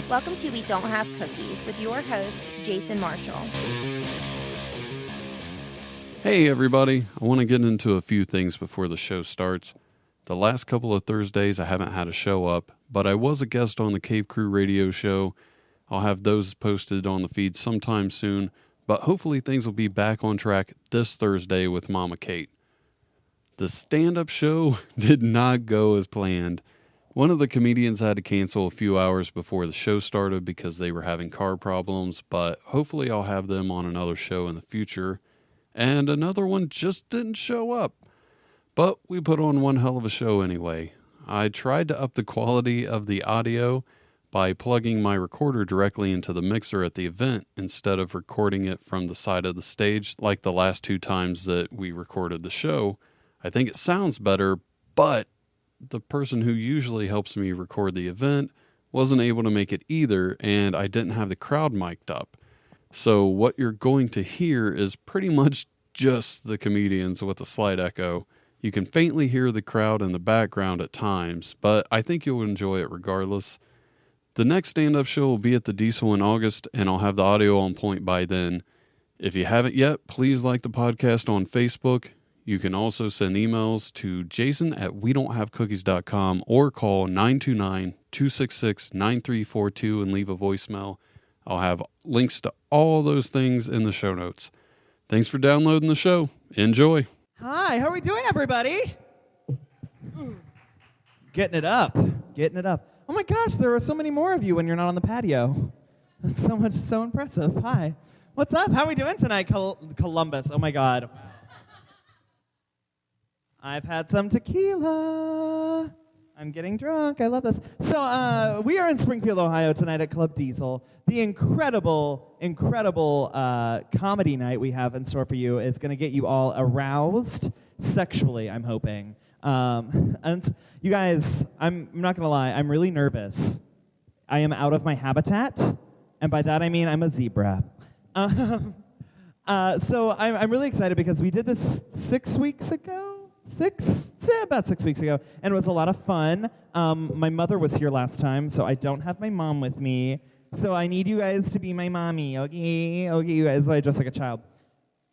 Welcome to We Don't Have Cookies with your host, Jason Marshall. Hey everybody, I want to get into a few things before the show starts. The last couple of Thursdays I haven't had a show up, but I was a guest on the Cave Crew radio show. I'll have those posted on the feed sometime soon, but hopefully things will be back on track this Thursday with Mama Kate. The stand-up show did not go as planned. One of the comedians had to cancel a few hours before the show started because they were having car problems, but hopefully I'll have them on another show in the future. And another one just didn't show up. But we put on one hell of a show anyway. I tried to up the quality of the audio by plugging my recorder directly into the mixer at the event instead of recording it from the side of the stage like the last two times that we recorded the show. I think it sounds better, but the person who usually helps me record the event wasn't able to make it either, and I didn't have the crowd mic'd up. So what you're going to hear is pretty much just the comedians with a slight echo. You can faintly hear the crowd in the background at times, but I think you'll enjoy it regardless. The next stand-up show will be at the Diesel in August, and I'll have the audio on point by then. If you haven't yet, please like the podcast on Facebook. You can also send emails to jason@wedon'thavecookies.com or call 929-266-9342 and leave a voicemail. I'll have links to all those things in the show notes. Thanks for downloading the show. Enjoy. Hi, how are we doing, everybody? Getting it up. Oh my gosh, there are so many more of you when you're not on the patio. That's so impressive. Hi. What's up? How are we doing tonight, Columbus? Oh my God. I've had some tequila. I'm getting drunk. I love this. So we are in Springfield, Ohio tonight at Club Diesel. The incredible comedy night we have in store for you is going to get you all aroused sexually, I'm hoping. And you guys, I'm not going to lie, I'm really nervous. I am out of my habitat, and by that I mean I'm a zebra. So I'm really excited because we did this 6 weeks ago. About 6 weeks ago, and it was a lot of fun. My mother was here last time, so I don't have my mom with me. So I need you guys to be my mommy, okay? Okay, you guys, so I dress like a child.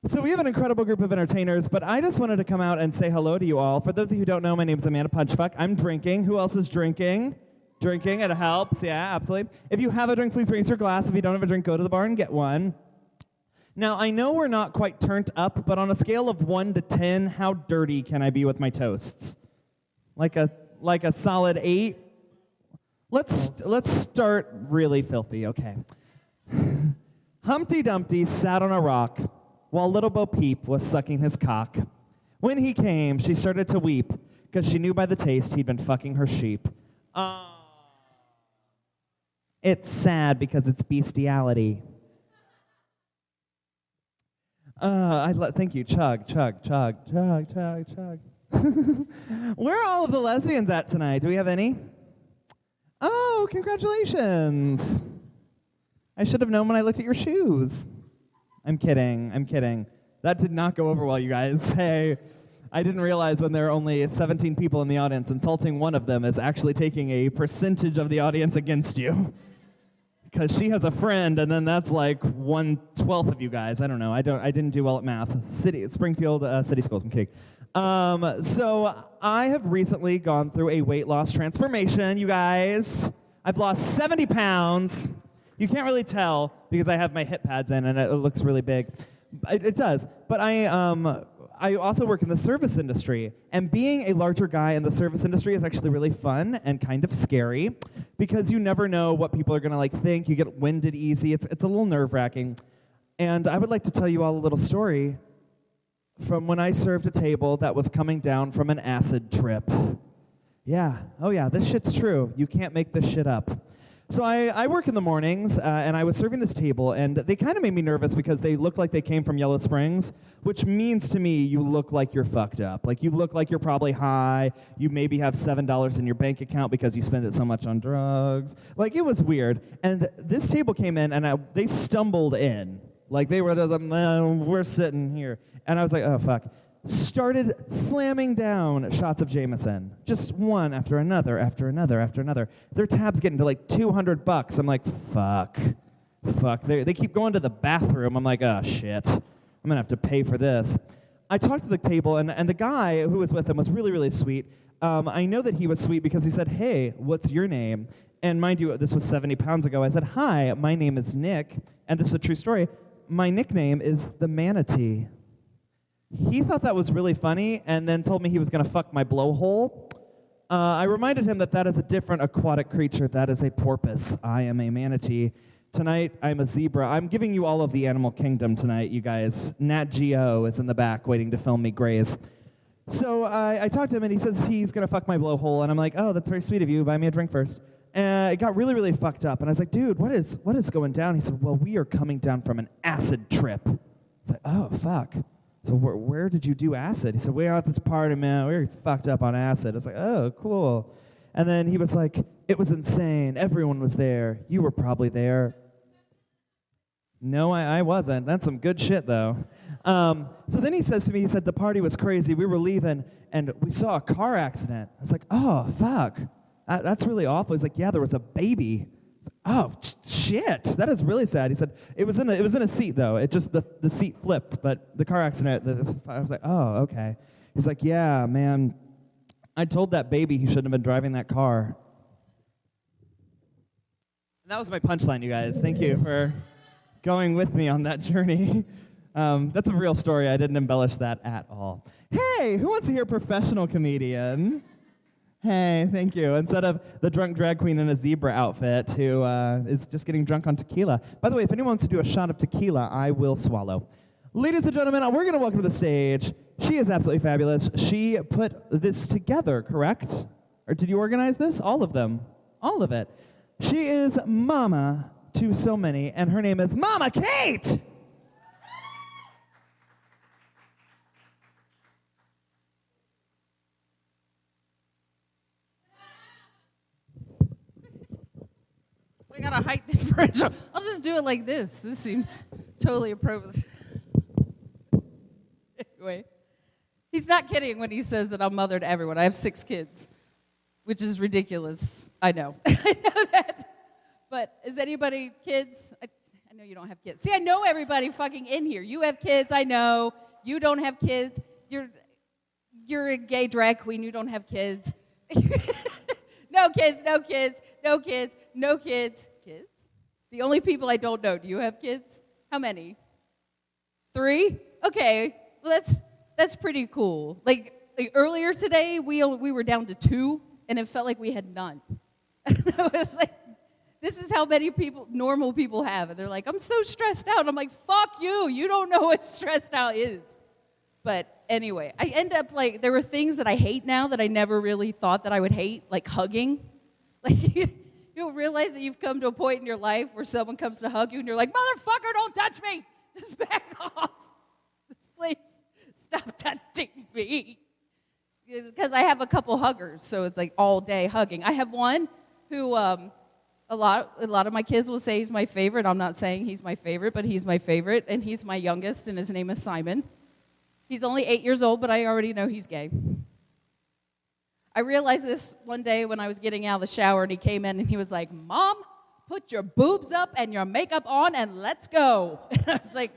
So we have an incredible group of entertainers, but I just wanted to come out and say hello to you all. For those of you who don't know, my name's Amanda Punchfuck. I'm drinking. Who else is drinking? Drinking, it helps. Yeah, absolutely. If you have a drink, please raise your glass. If you don't have a drink, go to the bar and get one. Now, I know we're not quite turned up, but on a scale of 1 to 10, how dirty can I be with my toasts? Like a solid 8? Let's start really filthy, okay. Humpty Dumpty sat on a rock while Little Bo Peep was sucking his cock. When he came, she started to weep because she knew by the taste he'd been fucking her sheep. It's sad because it's bestiality. Thank you. Chug. Where are all of the lesbians at tonight? Do we have any? Oh, congratulations. I should have known when I looked at your shoes. I'm kidding. That did not go over well, you guys. Hey, I didn't realize when there are only 17 people in the audience, insulting one of them is actually taking a percentage of the audience against you. Because she has a friend, and then that's like 1/12 of you guys. I don't know. I didn't do well at math. Springfield City Schools. I'm kidding. So I have recently gone through a weight loss transformation, you guys. I've lost 70 pounds. You can't really tell because I have my hip pads in, and it looks really big. It does. But I also work in the service industry, and being a larger guy in the service industry is actually really fun and kind of scary because you never know what people are going to think. You get winded easy. It's a little nerve-wracking. And I would like to tell you all a little story from when I served a table that was coming down from an acid trip. Yeah. Oh, yeah. This shit's true. You can't make this shit up. So I work in the mornings, and I was serving this table, and they kind of made me nervous because they looked like they came from Yellow Springs, which means to me you look like you're fucked up. You look like you're probably high. You maybe have $7 in your bank account because you spend it so much on drugs. It was weird. And this table came in, and they stumbled in. They were just we're sitting here. And I was like, oh, fuck. started slamming down shots of Jameson. Just one after another, after another, after another. Their tab's getting to like $200. I'm like, fuck. They keep going to the bathroom. I'm like, oh, shit. I'm going to have to pay for this. I talked to the table, and the guy who was with him was really, really sweet. I know that he was sweet because he said, hey, what's your name? And mind you, this was 70 pounds ago. I said, hi, my name is Nick, and this is a true story. My nickname is the Manatee. He thought that was really funny and then told me he was going to fuck my blowhole. I reminded him that is a different aquatic creature. That is a porpoise. I am a manatee. Tonight, I'm a zebra. I'm giving you all of the animal kingdom tonight, you guys. Nat Geo is in the back waiting to film me graze. So I talked to him, and he says he's going to fuck my blowhole. And I'm like, oh, that's very sweet of you. Buy me a drink first. And it got really, really fucked up. And I was like, dude, what is going down? He said, well, we are coming down from an acid trip. I was like, oh, fuck. So where did you do acid? He said, we're at this party, man. We were fucked up on acid. I was like, oh, cool. And then he was like, it was insane. Everyone was there. You were probably there. No, I wasn't. That's some good shit, though. So then he says to me, he said, the party was crazy. We were leaving, and we saw a car accident. I was like, oh, fuck. That's really awful. He's like, yeah, there was a baby. Oh, shit. That is really sad. He said, it was in a seat, though. It just, the seat flipped, but the car accident, I was like, oh, okay. He's like, yeah, man, I told that baby he shouldn't have been driving that car. And that was my punchline, you guys. Thank you for going with me on that journey. That's a real story. I didn't embellish that at all. Hey, who wants to hear a professional comedian? Hey, thank you. Instead of the drunk drag queen in a zebra outfit who is just getting drunk on tequila. By the way, if anyone wants to do a shot of tequila, I will swallow. Ladies and gentlemen, we're going to welcome to the stage. She is absolutely fabulous. She put this together, correct? Or did you organize this? All of them. All of it. She is mama to so many, and her name is Mama Kate! We got a height differential. I'll just do it like this. This seems totally appropriate. Anyway, he's not kidding when he says that I'm mother to everyone. I have 6 kids, which is ridiculous. I know. I know that. But is anybody kids? I know you don't have kids. See, I know everybody fucking in here. You have kids, I know. You don't have kids. You're a gay drag queen. You don't have kids. No kids, no kids, no kids, no kids. Kids? The only people I don't know. Do you have kids? How many? 3? Okay. Well, that's pretty cool. Like earlier today, we were down to 2, and it felt like we had none. I was like, this is how many normal people have. And they're like, I'm so stressed out. I'm like, fuck you. You don't know what stressed out is. But anyway, I end up like, there were things that I hate now that I never really thought that I would hate, like hugging. Like, you don't realize that you've come to a point in your life where someone comes to hug you and you're like, motherfucker, don't touch me. Just back off. Please stop touching me. Because I have a couple huggers, so it's like all day hugging. I have one who a lot of my kids will say he's my favorite. I'm not saying he's my favorite, but he's my favorite, and he's my youngest, and his name is Simon. He's only 8 years old, but I already know he's gay. I realized this one day when I was getting out of the shower, and he came in, and he was like, Mom, put your boobs up and your makeup on, and let's go. And I was like,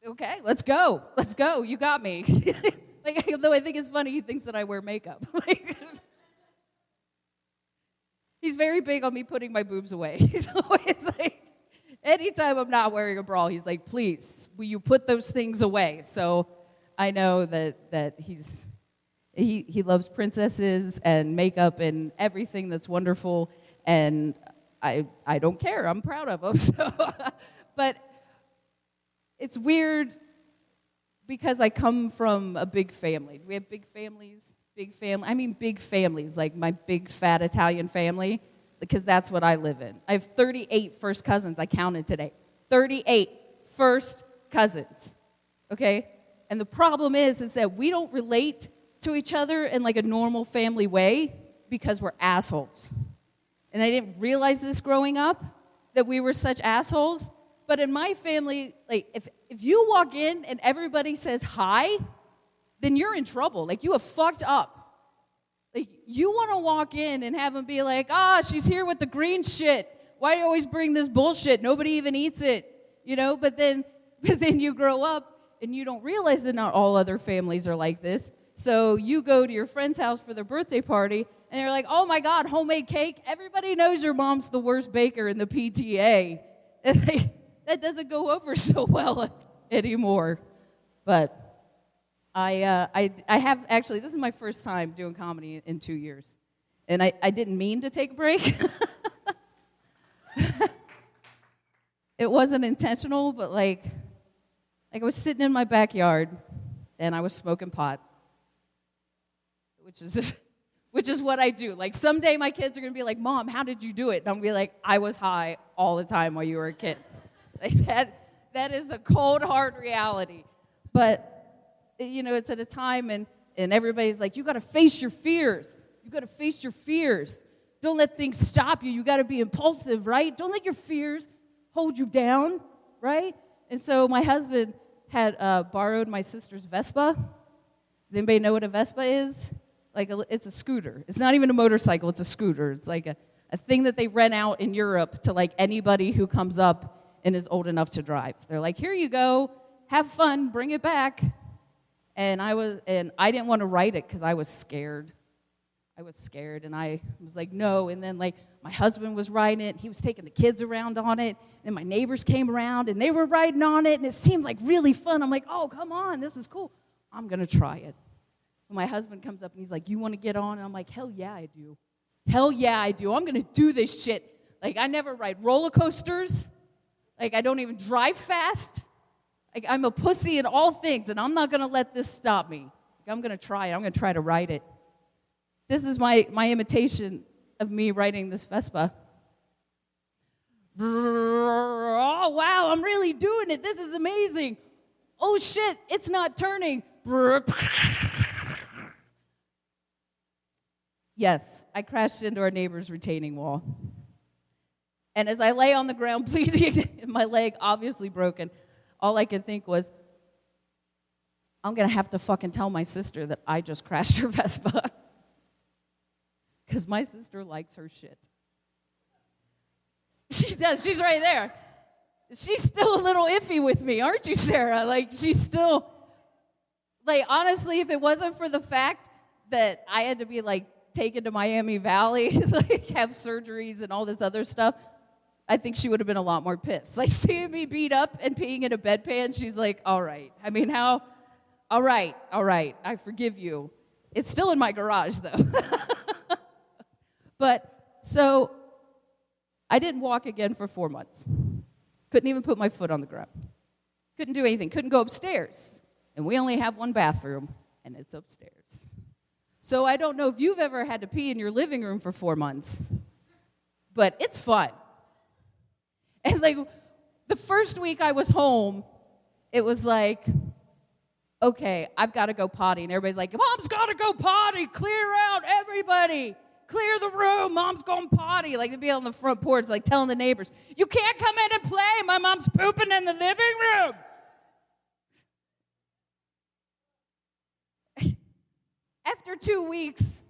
okay, let's go. Let's go. You got me. Like, although I think it's funny, he thinks that I wear makeup. He's very big on me putting my boobs away. He's always like, anytime I'm not wearing a bra, he's like, please, will you put those things away? So I know that he loves princesses and makeup and everything that's wonderful, and I don't care. I'm proud of him. So, but it's weird because I come from a big family. We have big families. I mean big families, like my big fat Italian family, because that's what I live in. I have 38 first cousins. I counted today. 38 first cousins, okay? And the problem is that we don't relate to each other in like a normal family way because we're assholes. And I didn't realize this growing up, that we were such assholes, But in my family, like, if you walk in and everybody says hi, then you're in trouble. Like, you have fucked up. Like, you want to walk in and have them be like, she's here with the green shit. Why do you always bring this bullshit? Nobody even eats it, you know? But then you grow up and you don't realize that not all other families are like this. So you go to your friend's house for their birthday party, and they're like, oh, my God, homemade cake? Everybody knows your mom's the worst baker in the PTA. And that doesn't go over so well anymore. But I have actually, this is my first time doing comedy in 2 years. And I didn't mean to take a break. It wasn't intentional, but like I was sitting in my backyard and I was smoking pot, which is what I do. Like, someday my kids are gonna be like, Mom, how did you do it? And I'm gonna be like, I was high all the time while you were a kid. Like, that is a cold, hard reality. But you know, it's at a time and everybody's like, you gotta face your fears. You gotta face your fears. Don't let things stop you. You gotta be impulsive, right? Don't let your fears hold you down, right? And so my husband had borrowed my sister's Vespa. Does anybody know what a Vespa is? Like, it's a scooter. It's not even a motorcycle, it's a scooter. It's like a thing that they rent out in Europe to like anybody who comes up and is old enough to drive. They're like, here you go, have fun, bring it back. And I didn't want to ride it because I was scared. And I was like, no. And then, like, my husband was riding it. He was taking the kids around on it. And my neighbors came around, and they were riding on it. And it seemed like really fun. I'm like, oh, come on. This is cool. I'm going to try it. And my husband comes up, and he's like, you want to get on? And I'm like, hell yeah, I do. Hell yeah, I do. I'm going to do this shit. Like, I never ride roller coasters. Like, I don't even drive fast. Like, I'm a pussy in all things, and I'm not going to let this stop me. Like, I'm going to try it. I'm going to try to ride it. This is my imitation of me riding this Vespa. Oh, wow, I'm really doing it. This is amazing. Oh, shit, it's not turning. Yes, I crashed into our neighbor's retaining wall. And as I lay on the ground bleeding and my leg obviously broken, all I could think was, I'm going to have to fucking tell my sister that I just crashed her Vespa. Because my sister likes her shit. She does. She's right there. She's still a little iffy with me, aren't you, Sarah? Like, she's still... Like, honestly, if it wasn't for the fact that I had to be, like, taken to Miami Valley, like, have surgeries and all this other stuff, I think she would have been a lot more pissed. Like, seeing me beat up and peeing in a bedpan, she's like, all right. I mean, how? All right, I forgive you. It's still in my garage, though. But, so, I didn't walk again for 4 months. Couldn't even put my foot on the ground. Couldn't do anything. Couldn't go upstairs. And we only have one bathroom, and it's upstairs. So I don't know if you've ever had to pee in your living room for 4 months, but it's fun. And, like, the first week I was home, it was like, okay, I've got to go potty. And everybody's like, Mom's got to go potty. Clear out, everybody. Clear the room. Mom's going potty. Like, they'd be on the front porch, like, telling the neighbors, you can't come in and play. My mom's pooping in the living room. After 2 weeks,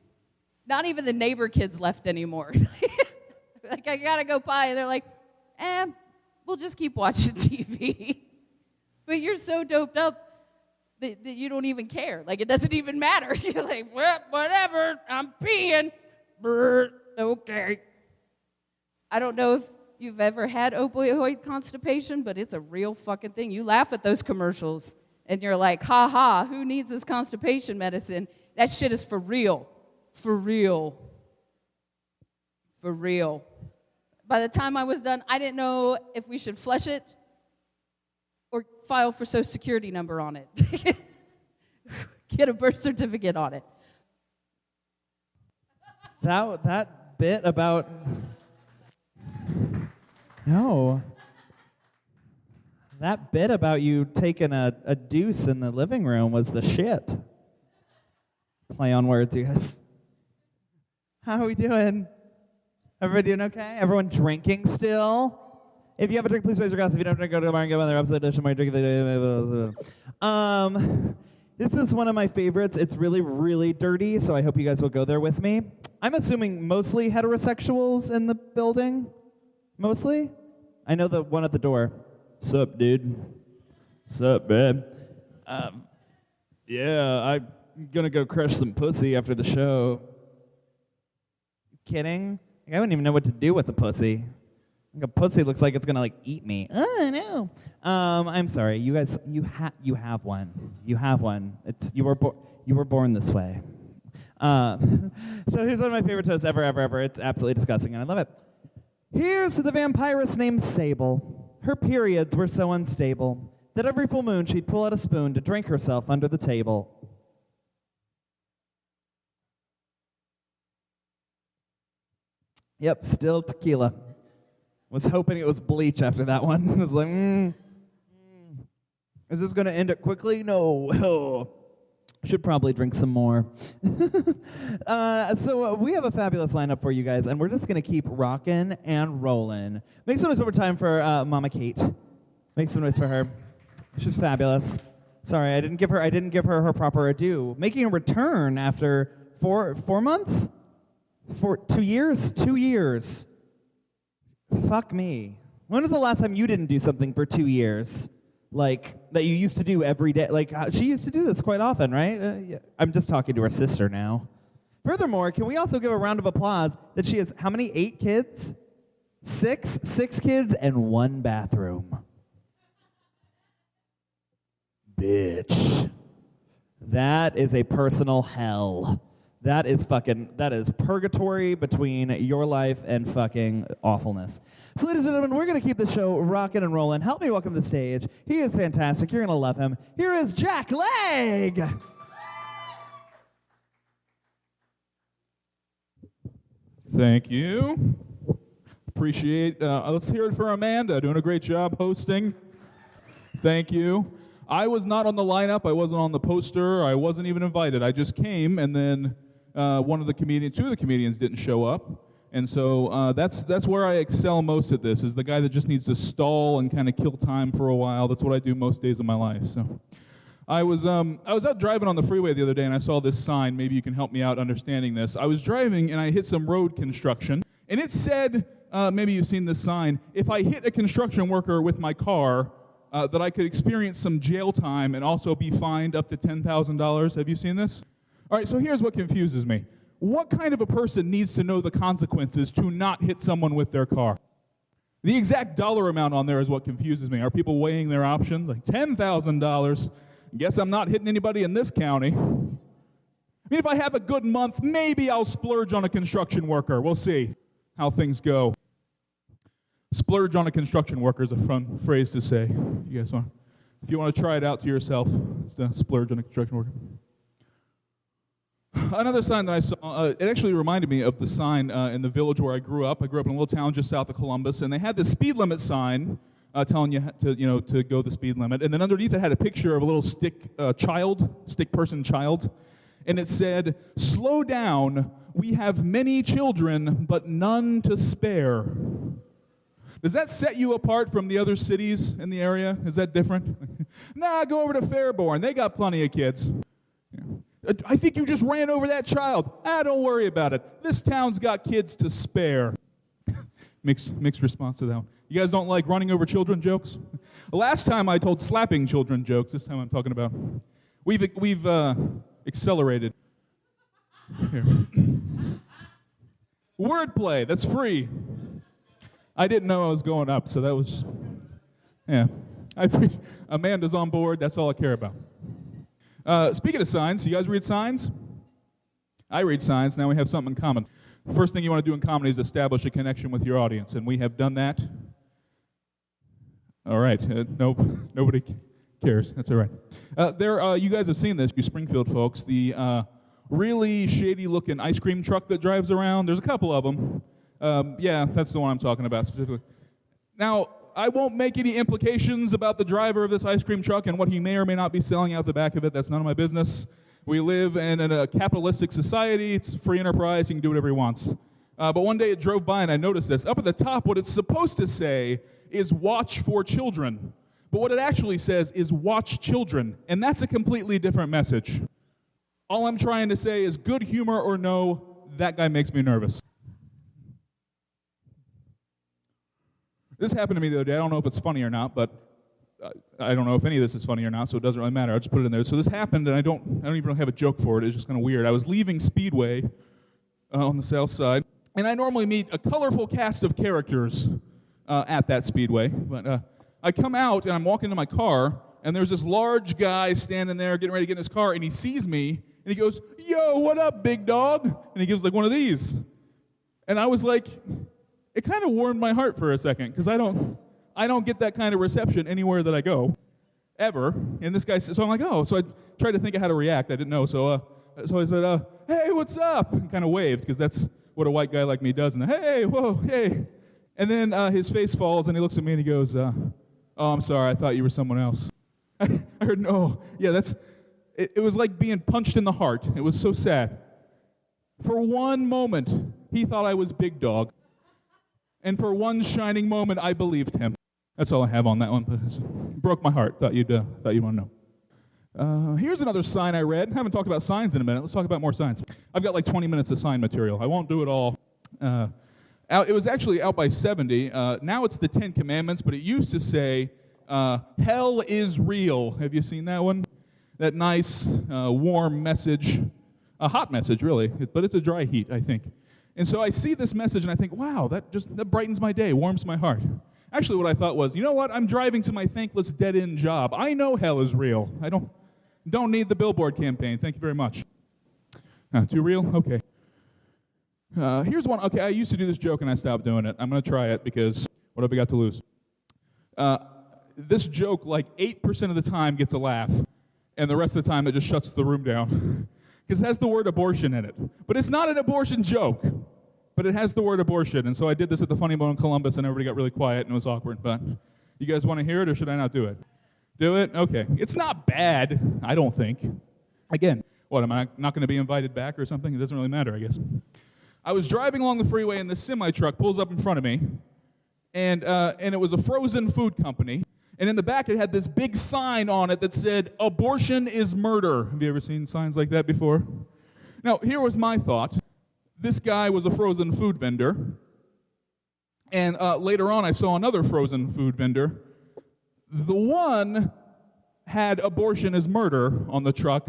not even the neighbor kids left anymore. Like, I got to go potty. And they're like, we'll just keep watching TV. But you're so doped up that you don't even care. Like, it doesn't even matter. You're like, well, whatever, I'm peeing. Okay. I don't know if you've ever had opioid constipation, but it's a real fucking thing. You laugh at those commercials, and you're like, ha ha, who needs this constipation medicine? That shit is for real. For real. For real. By the time I was done, I didn't know if we should flush it or file for Social Security number on it. Get a birth certificate on it. That bit about... No. That bit about you taking a deuce in the living room was the shit. Play on words, you guys. How are we doing? Everybody doing okay? Everyone drinking still? If you have a drink, please raise your glass. If you don't drink, go to the bar and get one of their upside edition. This is one of my favorites. It's really, really dirty, so I hope you guys will go there with me. I'm assuming mostly heterosexuals in the building. Mostly? I know the one at the door. Sup, dude? Sup, babe? Yeah, I'm gonna go crush some pussy after the show. Kidding? I wouldn't even know what to do with a pussy. Like a pussy looks like it's gonna eat me. Oh no. I'm sorry, you guys. You have one. You have one. You were born this way. So here's one of my favorite toasts ever. It's absolutely disgusting, and I love it. Here's to the vampiress named Sable. Her periods were so unstable that every full moon she'd pull out a spoon to drink herself under the table. Yep, still tequila. Was hoping it was bleach after that one. I was like, Is this going to end it quickly? No. Should probably drink some more. So we have a fabulous lineup for you guys, and we're just going to keep rocking and rolling. Make some noise over time for Mama Kate. Make some noise for her. She's fabulous. Sorry, I didn't give her her proper adieu. Making a return after 4 months? For 2 years? 2 years. Fuck me. When was the last time you didn't do something for 2 years? Like, that you used to do every day? Like, she used to do this quite often, right? Yeah. I'm just talking to her sister now. Furthermore, can we also give a round of applause that she has, how many? 8 kids? 6? 6 kids and 1 bathroom. Bitch. That is a personal hell. That is purgatory between your life and fucking awfulness. So ladies and gentlemen, we're going to keep the show rocking and rolling. Help me welcome to the stage. He is fantastic. You're going to love him. Here is Jack Legg. Thank you. Appreciate, let's hear it for Amanda, doing a great job hosting. Thank you. I was not on the lineup. I wasn't on the poster. I wasn't even invited. I just came, and then two of the comedians didn't show up, and so that's where I excel most at this, is the guy that just needs to stall and kind of kill time for a while. That's what I do most days of my life. So I was out driving on the freeway the other day, and I saw this sign. Maybe you can help me out understanding this. I was driving, and I hit some road construction, and it said, maybe you've seen this sign, if I hit a construction worker with my car, that I could experience some jail time and also be fined up to $10,000. Have you seen this? All right, so here's what confuses me. What kind of a person needs to know the consequences to not hit someone with their car? The exact dollar amount on there is what confuses me. Are people weighing their options? Like $10,000. Guess I'm not hitting anybody in this county. I mean, if I have a good month, maybe I'll splurge on a construction worker. We'll see how things go. Splurge on a construction worker is a fun phrase to say. If you want to try it out to yourself, it's the splurge on a construction worker. Another sign that I saw, it actually reminded me of the sign in the village where I grew up. I grew up in a little town just south of Columbus, and they had the speed limit sign telling you to go the speed limit. And then underneath it had a picture of a little stick person child, and it said, "Slow down. We have many children, but none to spare." Does that set you apart from the other cities in the area? Is that different? Nah, go over to Fairborn. They got plenty of kids. Yeah. I think you just ran over that child. Don't worry about it. This town's got kids to spare. Mixed response to that one. You guys don't like running over children jokes? Last time I told slapping children jokes. This time I'm talking about we've accelerated. Here. Wordplay. That's free. I didn't know I was going up, so that was, yeah. Amanda's on board. That's all I care about. Speaking of signs, you guys read signs? I read signs. Now we have something in common. First thing you want to do in comedy is establish a connection with your audience, and we have done that. All right. Nobody cares. That's all right. You guys have seen this, you Springfield folks, the really shady-looking ice cream truck that drives around. There's a couple of them. Yeah, that's the one I'm talking about specifically. Now, I won't make any implications about the driver of this ice cream truck and what he may or may not be selling out the back of it. That's none of my business. We live in a capitalistic society. It's free enterprise. He can do whatever he wants. But one day it drove by and I noticed this. Up at the top, what it's supposed to say is watch for children. But what it actually says is watch children. And that's a completely different message. All I'm trying to say is good humor or no, that guy makes me nervous. This happened to me the other day. I don't know if it's funny or not, but I don't know if any of this is funny or not, so it doesn't really matter. I'll just put it in there. So this happened, and I don't even really have a joke for it. It's just kind of weird. I was leaving Speedway on the south side, and I normally meet a colorful cast of characters at that Speedway. But I come out, and I'm walking to my car, and there's this large guy standing there getting ready to get in his car, and he sees me, and he goes, "Yo, what up, big dog?" And he gives like one of these. And I was like, it kind of warmed my heart for a second, because I don't get that kind of reception anywhere that I go, ever. And this guy, so I'm like, oh. So I tried to think of how to react. I didn't know. So I said, hey, what's up? And kind of waved, because that's what a white guy like me does. And hey, whoa, hey. And then his face falls, and he looks at me, and he goes, oh, I'm sorry. I thought you were someone else. I heard, no. Yeah, it was like being punched in the heart. It was so sad. For one moment, he thought I was Big Dog. And for one shining moment, I believed him. That's all I have on that one. But it broke my heart. Thought you'd want to know. Here's another sign I read. I haven't talked about signs in a minute. Let's talk about more signs. I've got like 20 minutes of sign material. I won't do it all. It was actually out by 70. Now it's the 10 Commandments, but it used to say, hell is real. Have you seen that one? That nice, warm message. A hot message, really. But it's a dry heat, I think. And so I see this message and I think, wow, that brightens my day, warms my heart. Actually, what I thought was, you know what? I'm driving to my thankless dead-end job. I know hell is real. I don't need the billboard campaign. Thank you very much. Too real? Okay. Here's one. Okay, I used to do this joke and I stopped doing it. I'm going to try it because what have I got to lose? This joke, like 8% of the time, gets a laugh, and the rest of the time it just shuts the room down. Because it has the word abortion in it. But it's not an abortion joke. But it has the word abortion. And so I did this at the Funny Bone in Columbus, and everybody got really quiet, and it was awkward. But you guys want to hear it, or should I not do it? Do it? Okay. It's not bad, I don't think. Again, what, am I not going to be invited back or something? It doesn't really matter, I guess. I was driving along the freeway, and this semi-truck pulls up in front of me, and it was a frozen food company. And in the back, it had this big sign on it that said, "Abortion is murder." Have you ever seen signs like that before? Now, here was my thought. This guy was a frozen food vendor. And later on, I saw another frozen food vendor. The one had "abortion is murder" on the truck.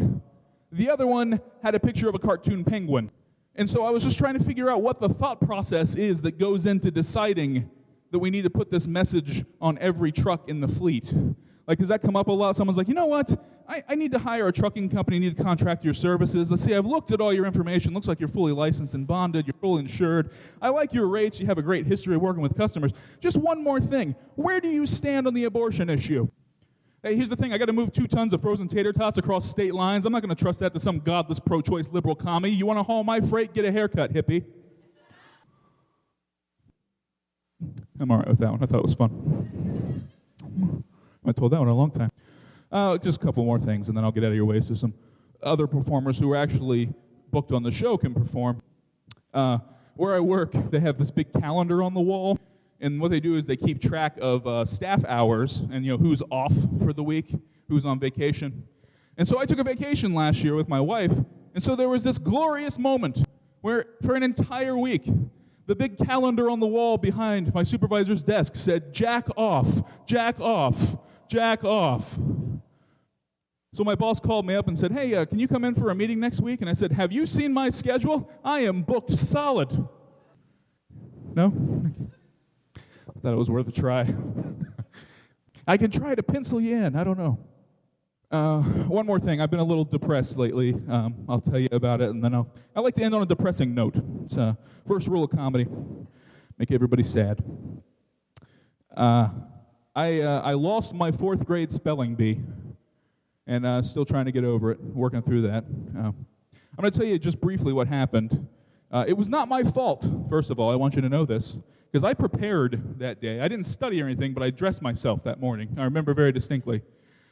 The other one had a picture of a cartoon penguin. And so I was just trying to figure out what the thought process is that goes into deciding that we need to put this message on every truck in the fleet. Like, does that come up a lot? Someone's like, you know what? I need to hire a trucking company, need to contract your services. Let's see, I've looked at all your information. Looks like you're fully licensed and bonded. You're fully insured. I like your rates. You have a great history of working with customers. Just one more thing. Where do you stand on the abortion issue? Hey, here's the thing. I got to move 2 tons of frozen tater tots across state lines. I'm not going to trust that to some godless pro-choice liberal commie. You want to haul my freight? Get a haircut, hippie. I'm all right with that one. I thought it was fun. I told that one in a long time. Just a couple more things, and then I'll get out of your way so some other performers who are actually booked on the show can perform. Where I work, they have this big calendar on the wall, and what they do is they keep track of staff hours and who's off for the week, who's on vacation. And so I took a vacation last year with my wife, and so there was this glorious moment where for an entire week, the big calendar on the wall behind my supervisor's desk said, "Jack off, jack off, jack off." So my boss called me up and said, "Hey, can you come in for a meeting next week?" And I said, "Have you seen my schedule? I am booked solid." No? I thought it was worth a try. I can try to pencil you in. I don't know. One more thing. I've been a little depressed lately. I'll tell you about it, and then I like to end on a depressing note. It's first rule of comedy: make everybody sad. I lost my 4th grade spelling bee, and still trying to get over it, working through that. I'm going to tell you just briefly what happened. It was not my fault, first of all. I want you to know this, because I prepared that day. I didn't study or anything, but I dressed myself that morning. I remember very distinctly.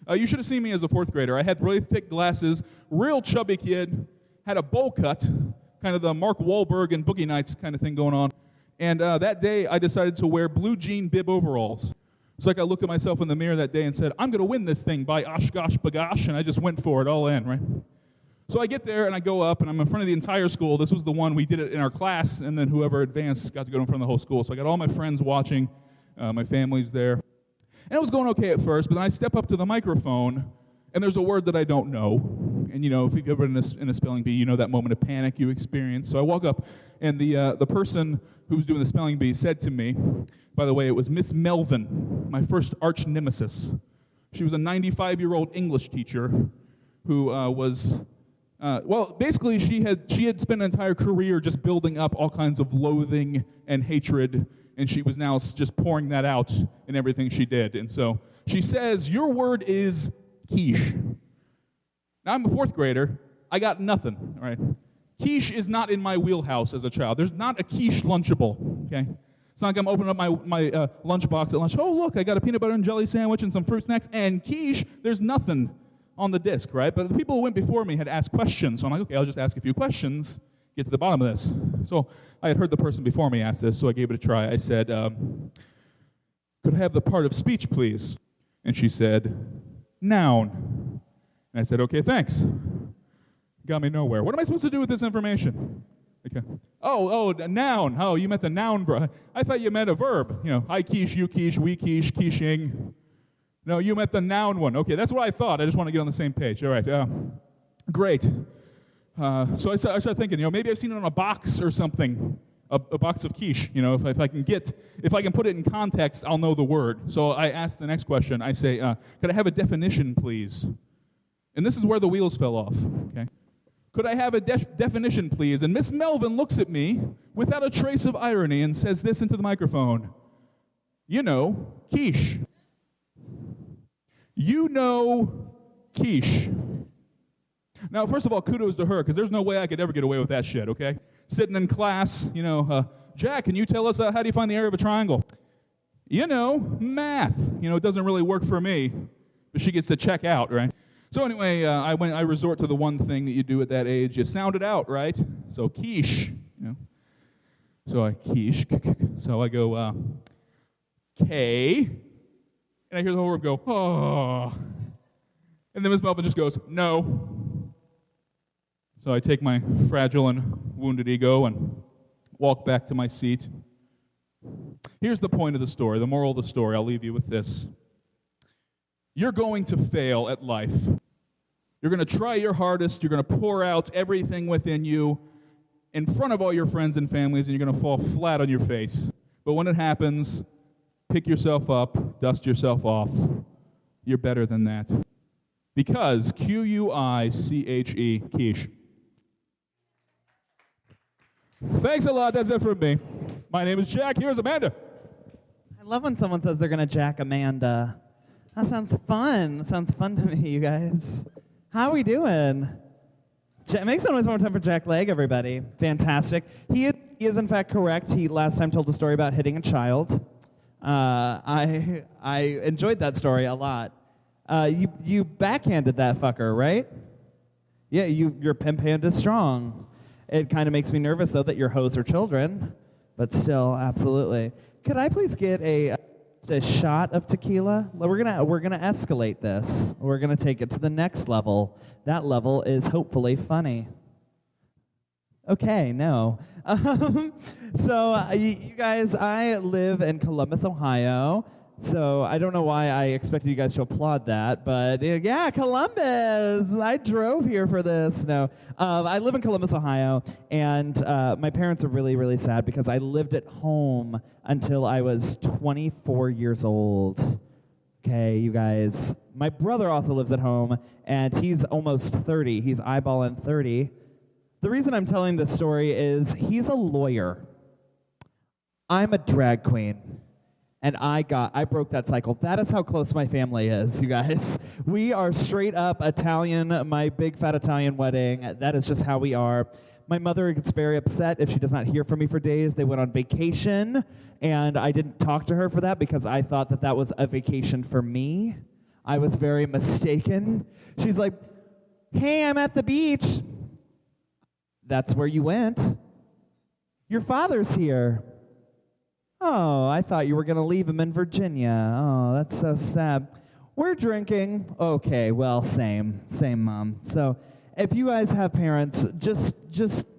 You should have seen me as a 4th grader. I had really thick glasses, real chubby kid, had a bowl cut, kind of the Mark Wahlberg and Boogie Nights kind of thing going on. And that day, I decided to wear blue jean bib overalls. It's like I looked at myself in the mirror that day and said, I'm going to win this thing by Oshkosh Bagosh, and I just went for it all in, right? So I get there, and I go up, and I'm in front of the entire school. This was the one we did it in our class, and then whoever advanced got to go in front of the whole school. So I got all my friends watching, my family's there. And it was going okay at first, but then I step up to the microphone, and there's a word that I don't know. And, if you've ever been in a spelling bee, you know that moment of panic you experience. So I walk up, and the person who was doing the spelling bee said to me, by the way, it was Miss Melvin, my first arch nemesis. She was a 95-year-old English teacher who was, basically she had spent an entire career just building up all kinds of loathing and hatred, and she was now just pouring that out in everything she did. And so she says, your word is quiche. Now, I'm a fourth grader. I got nothing, all right? Quiche is not in my wheelhouse as a child. There's not a quiche Lunchable, okay? It's not like I'm opening up my lunchbox at lunch. Oh, look, I got a peanut butter and jelly sandwich and some fruit snacks. And quiche, there's nothing on the disc, right? But the people who went before me had asked questions. So I'm like, okay, I'll just ask a few questions, get to the bottom of this. So I had heard the person before me ask this, so I gave it a try. I said, could I have the part of speech, please? And she said, noun. And I said, okay, thanks. Got me nowhere. What am I supposed to do with this information? Okay. Oh, a noun. Oh, you meant the noun verb. I thought you meant a verb. I quiche, you quiche, we quiche, quiching. No, you meant the noun one. Okay, that's what I thought. I just want to get on the same page. All right. Great. So I started thinking, maybe I've seen it on a box or something, a box of quiche. If I can put it in context, I'll know the word. So I asked the next question. I say, could I have a definition, please? And this is where the wheels fell off. Okay. Could I have a definition, please? And Miss Melvin looks at me without a trace of irony and says this into the microphone. Quiche. Quiche. Now, first of all, kudos to her, because there's no way I could ever get away with that shit, okay? Sitting in class, Jack, can you tell us how do you find the area of a triangle? Math. It doesn't really work for me, but she gets to check out, right? So anyway, I resort to the one thing that you do at that age. You sound it out, right? So quiche, So I quiche. So I go, K. And I hear the whole room go, oh. And then Miss Melvin just goes, no. So I take my fragile and wounded ego and walk back to my seat. Here's the point of the story, the moral of the story. I'll leave you with this. You're going to fail at life. You're going to try your hardest. You're going to pour out everything within you in front of all your friends and families, and you're going to fall flat on your face. But when it happens, pick yourself up, dust yourself off. You're better than that. Because Q-U-I-C-H-E, quiche. Thanks a lot. That's it from me. My name is Jack. Here's Amanda. I love when someone says they're going to jack Amanda. That sounds fun. That sounds fun to me, you guys. How are we doing? Make some noise one more time for Jack Legg, everybody. Fantastic. He is in fact correct. He last time told a story about hitting a child. I enjoyed that story a lot. You backhanded that fucker, right? Yeah, your pimp hand is strong. It kind of makes me nervous, though, that your hoes are children. But still, absolutely. Could I please get a shot of tequila? We're gonna escalate this. We're gonna take it to the next level. That level is hopefully funny. Okay, no. So you guys, I live in Columbus, Ohio. So I don't know why I expected you guys to applaud that, but yeah, Columbus. I drove here for this. No, I live in Columbus, Ohio, and my parents are really, really sad because I lived at home until I was 24 years old. Okay, you guys. My brother also lives at home, and he's almost 30. He's eyeballing 30. The reason I'm telling this story is he's a lawyer. I'm a drag queen. And I broke that cycle. That is how close my family is, you guys. We are straight up Italian, my big fat Italian wedding. That is just how we are. My mother gets very upset if she does not hear from me for days. They went on vacation, and I didn't talk to her for that because I thought that was a vacation for me. I was very mistaken. She's like, hey, I'm at the beach. That's where you went. Your father's here. Oh, I thought you were going to leave him in Virginia. Oh, that's so sad. We're drinking. Okay, well, same, Mom. So if you guys have parents, just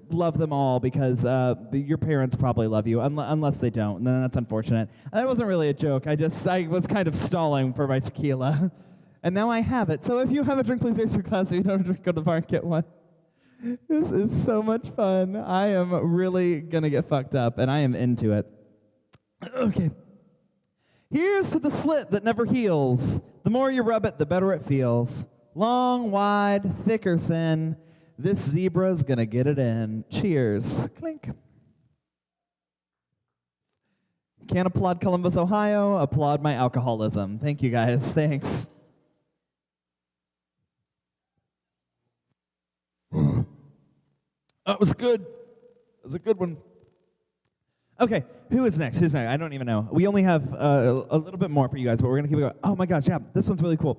love them all because your parents probably love you, unless they don't, and then that's unfortunate. That wasn't really a joke. I was kind of stalling for my tequila, and now I have it. So if you have a drink, please raise your glass. If you don't have a drink, go to the bar and get one. This is so much fun. I am really going to get fucked up, and I am into it. Okay. Here's to the slit that never heals. The more you rub it, the better it feels. Long, wide, thick or thin, this zebra's gonna get it in. Cheers. Clink. Can't applaud Columbus, Ohio. Applaud my alcoholism. Thank you, guys. Thanks. That was good. That was a good one. Okay, who is next? Who's next? I don't even know. We only have a little bit more for you guys, but we're going to keep it going. Oh, my gosh, yeah, this one's really cool.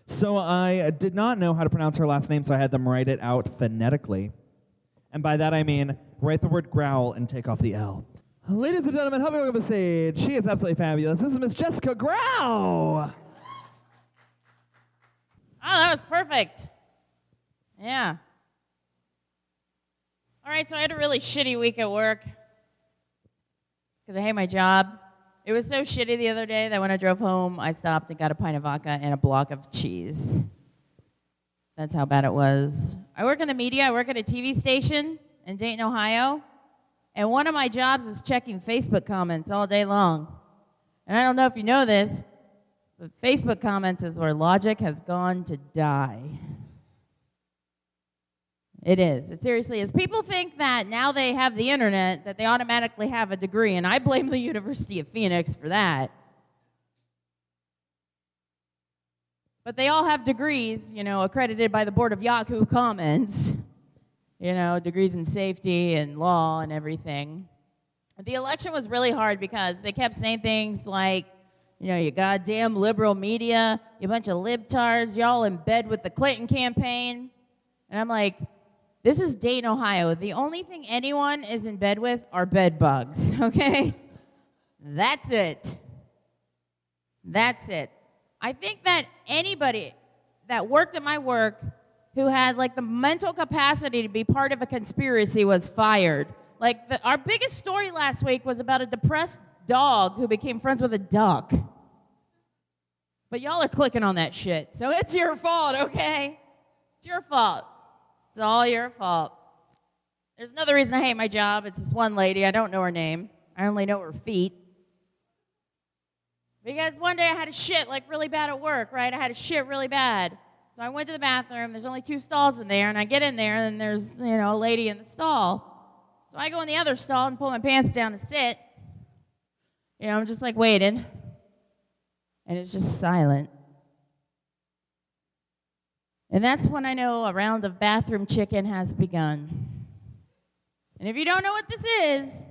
So I did not know how to pronounce her last name, so I had them write it out phonetically. And by that I mean write the word growl and take off the L. Ladies and gentlemen, help me welcome to the stage. She is absolutely fabulous. This is Miss Jessica Graue. Oh, that was perfect. Yeah. All right, so I had a really shitty week at work because I hate my job. It was so shitty the other day that when I drove home, I stopped and got a pint of vodka and a block of cheese. That's how bad it was. I work in the media. I work at a TV station in Dayton, Ohio. And one of my jobs is checking Facebook comments all day long. And I don't know if you know this, but Facebook comments is where logic has gone to die. It is. It seriously is. People think that now they have the internet, that they automatically have a degree, and I blame the University of Phoenix for that. But they all have degrees, accredited by the Board of Yahoo Comments. Degrees in safety and law and everything. The election was really hard because they kept saying things like, you goddamn liberal media, you bunch of libtards, y'all in bed with the Clinton campaign. And I'm like, this is Dayton, Ohio. The only thing anyone is in bed with are bed bugs, okay? That's it. That's it. I think that anybody that worked at my work who had, the mental capacity to be part of a conspiracy was fired. Our biggest story last week was about a depressed dog who became friends with a duck. But y'all are clicking on that shit, so it's your fault, okay? It's your fault. It's all your fault. There's another reason I hate my job. It's this one lady. I don't know her name. I only know her feet. Because one day I had to shit really bad at work, right? I had to shit really bad. So I went to the bathroom. There's only 2 stalls in there, and I get in there, and there's, a lady in the stall. So I go in the other stall and pull my pants down to sit. I'm just waiting. And it's just silent. And that's when I know a round of bathroom chicken has begun. And if you don't know what this is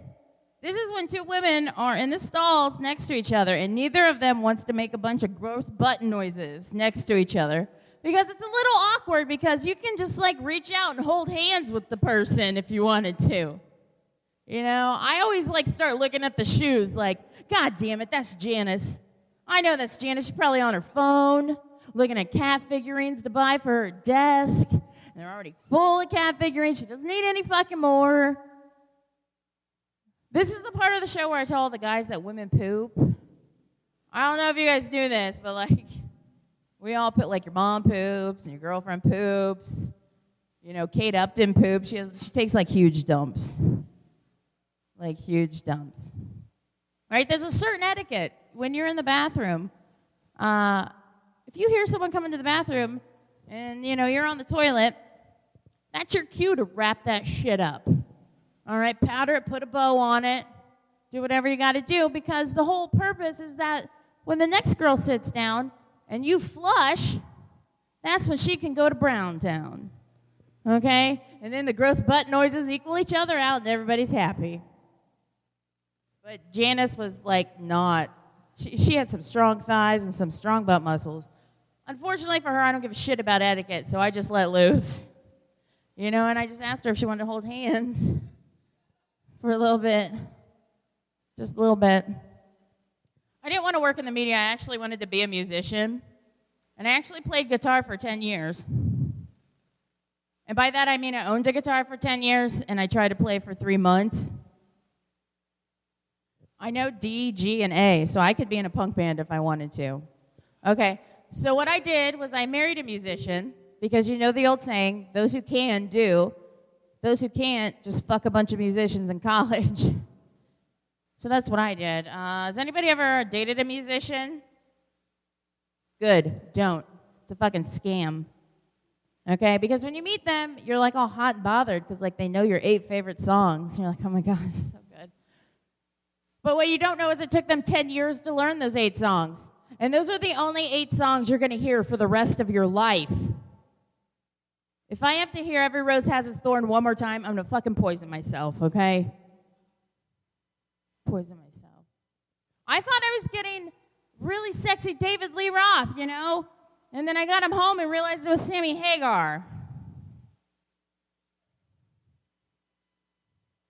when 2 women are in the stalls next to each other, and neither of them wants to make a bunch of gross butt noises next to each other, because it's a little awkward, because you can just reach out and hold hands with the person if you wanted to. I always start looking at the shoes God damn it, that's Janice. I know that's Janice. She's probably on her phone, looking at cat figurines to buy for her desk. And they're already full of cat figurines. She doesn't need any fucking more. This is the part of the show where I tell all the guys that women poop. I don't know if you guys do this, but we all put your mom poops and your girlfriend poops. Kate Upton poops. She takes huge dumps. Huge dumps. Right? There's a certain etiquette when you're in the bathroom. If you hear someone come into the bathroom and, you're on the toilet, that's your cue to wrap that shit up. All right? Powder it, put a bow on it, do whatever you got to do, because the whole purpose is that when the next girl sits down and you flush, that's when she can go to Browntown. Okay? And then the gross butt noises equal each other out and everybody's happy. But Janice was not. She had some strong thighs and some strong butt muscles. Unfortunately for her, I don't give a shit about etiquette, so I just let loose. And I just asked her if she wanted to hold hands for a little bit. Just a little bit. I didn't want to work in the media. I actually wanted to be a musician. And I actually played guitar for 10 years. And by that I mean I owned a guitar for 10 years, and I tried to play for 3 months. I know D, G, and A, so I could be in a punk band if I wanted to. Okay, so what I did was I married a musician, because you know the old saying, those who can do, those who can't just fuck a bunch of musicians in college. So that's what I did. Has anybody ever dated a musician? Good, don't. It's a fucking scam. Okay, because when you meet them, you're like all hot and bothered because like they know your 8 favorite songs. You're like, oh my God, it's so good. But what you don't know is it took them 10 years to learn those 8 songs. And those are the only 8 songs you're going to hear for the rest of your life. If I have to hear Every Rose Has Its Thorn one more time, I'm going to fucking poison myself, okay? Poison myself. I thought I was getting really sexy David Lee Roth, And then I got him home and realized it was Sammy Hagar.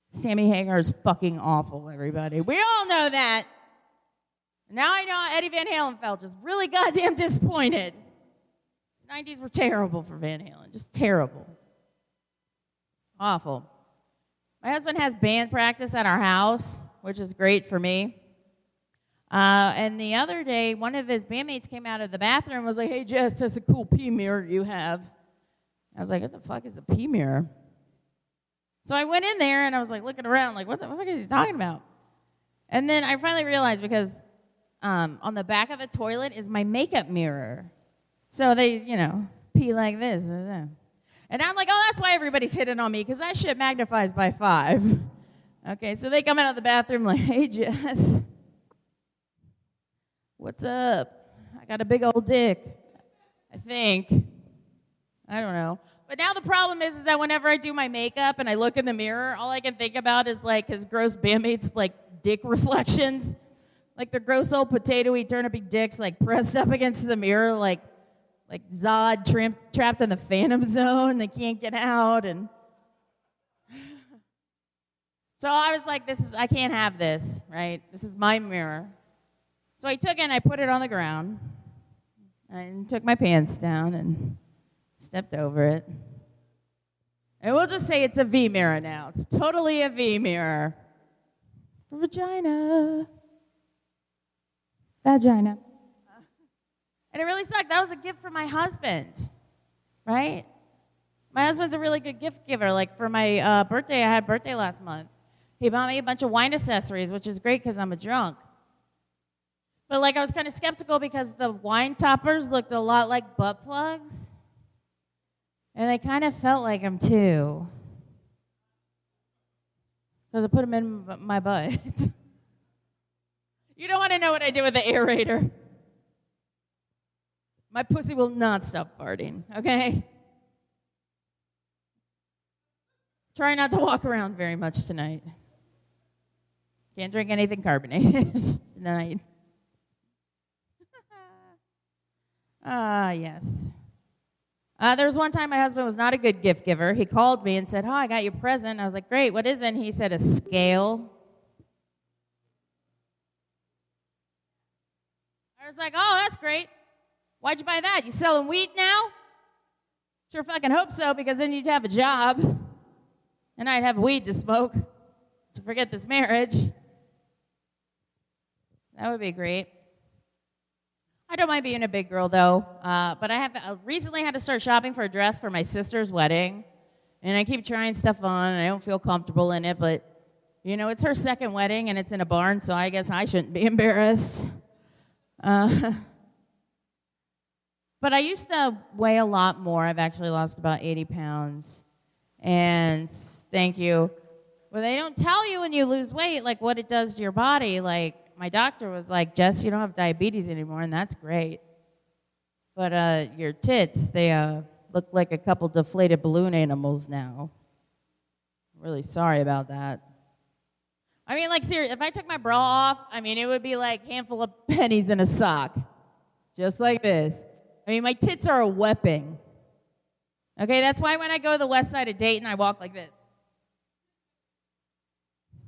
Sammy Hagar is fucking awful, everybody. We all know that. Now I know how Eddie Van Halen felt, just really goddamn disappointed. 90s were terrible for Van Halen, just terrible. Awful. My husband has band practice at our house, which is great for me. And the other day, one of his bandmates came out of the bathroom and was like, hey, Jess, that's a cool pee mirror you have. I was like, what the fuck is a pee mirror? So I went in there and I was like looking around like, what the fuck is he talking about? And then I finally realized because on the back of the toilet is my makeup mirror. So they, pee like this. And I'm like, oh, that's why everybody's hitting on me, because that shit magnifies by 5. Okay, so they come out of the bathroom like, hey, Jess. What's up? I got a big old dick, I think. I don't know. But now the problem is that whenever I do my makeup and I look in the mirror, all I can think about is like his gross bandmates' like dick reflections. Like their gross old potatoey turnipy dicks like pressed up against the mirror like Zod trapped in the Phantom Zone. They can't get out. And so I was like, I can't have this, right? This is my mirror. So I took it and I put it on the ground and took my pants down and stepped over it. And we'll just say it's a V mirror now. It's totally a V mirror. For vagina. Vagina. And it really sucked. That was a gift from my husband, right? My husband's a really good gift giver. Like for my birthday, I had birthday last month. He bought me a bunch of wine accessories, which is great because I'm a drunk. But like I was kind of skeptical because the wine toppers looked a lot like butt plugs. And they kind of felt like them too. Because I put them in my butt. You don't want to know what I did with the aerator. My pussy will not stop farting, okay? Try not to walk around very much tonight. Can't drink anything carbonated tonight. Yes. There was one time my husband was not a good gift giver. He called me and said, oh, I got you a present. I was like, great, what is it? And he said, a scale. I was like, oh, that's great. Why'd you buy that? You selling weed now? Sure fucking hope so, because then you'd have a job. And I'd have weed to smoke. So forget this marriage. That would be great. I don't mind being a big girl, though. But I recently had to start shopping for a dress for my sister's wedding. And I keep trying stuff on, and I don't feel comfortable in it. But, it's her second wedding, and it's in a barn, so I guess I shouldn't be embarrassed. But I used to weigh a lot more. I've actually lost about 80 pounds. And thank you. But they don't tell you when you lose weight, like, what it does to your body. Like, my doctor was like, Jess, you don't have diabetes anymore, and that's great. But your tits, they look like a couple deflated balloon animals now. I'm really sorry about that. I mean, like, seriously, if I took my bra off, it would be like a handful of pennies in a sock. Just like this. My tits are a weapon. Okay, that's why when I go to the west side of Dayton, I walk like this.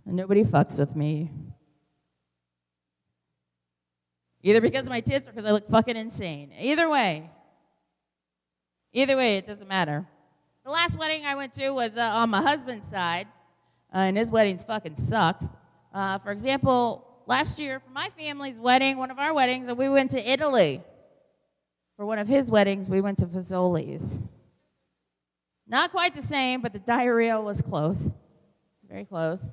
And nobody fucks with me. Either because of my tits or because I look fucking insane. Either way, it doesn't matter. The last wedding I went to was on my husband's side, and his weddings fucking suck. For example, last year for my family's wedding, one of our weddings, we went to Italy. For one of his weddings, we went to Fazoli's. Not quite the same, but the diarrhea was close. It's very close.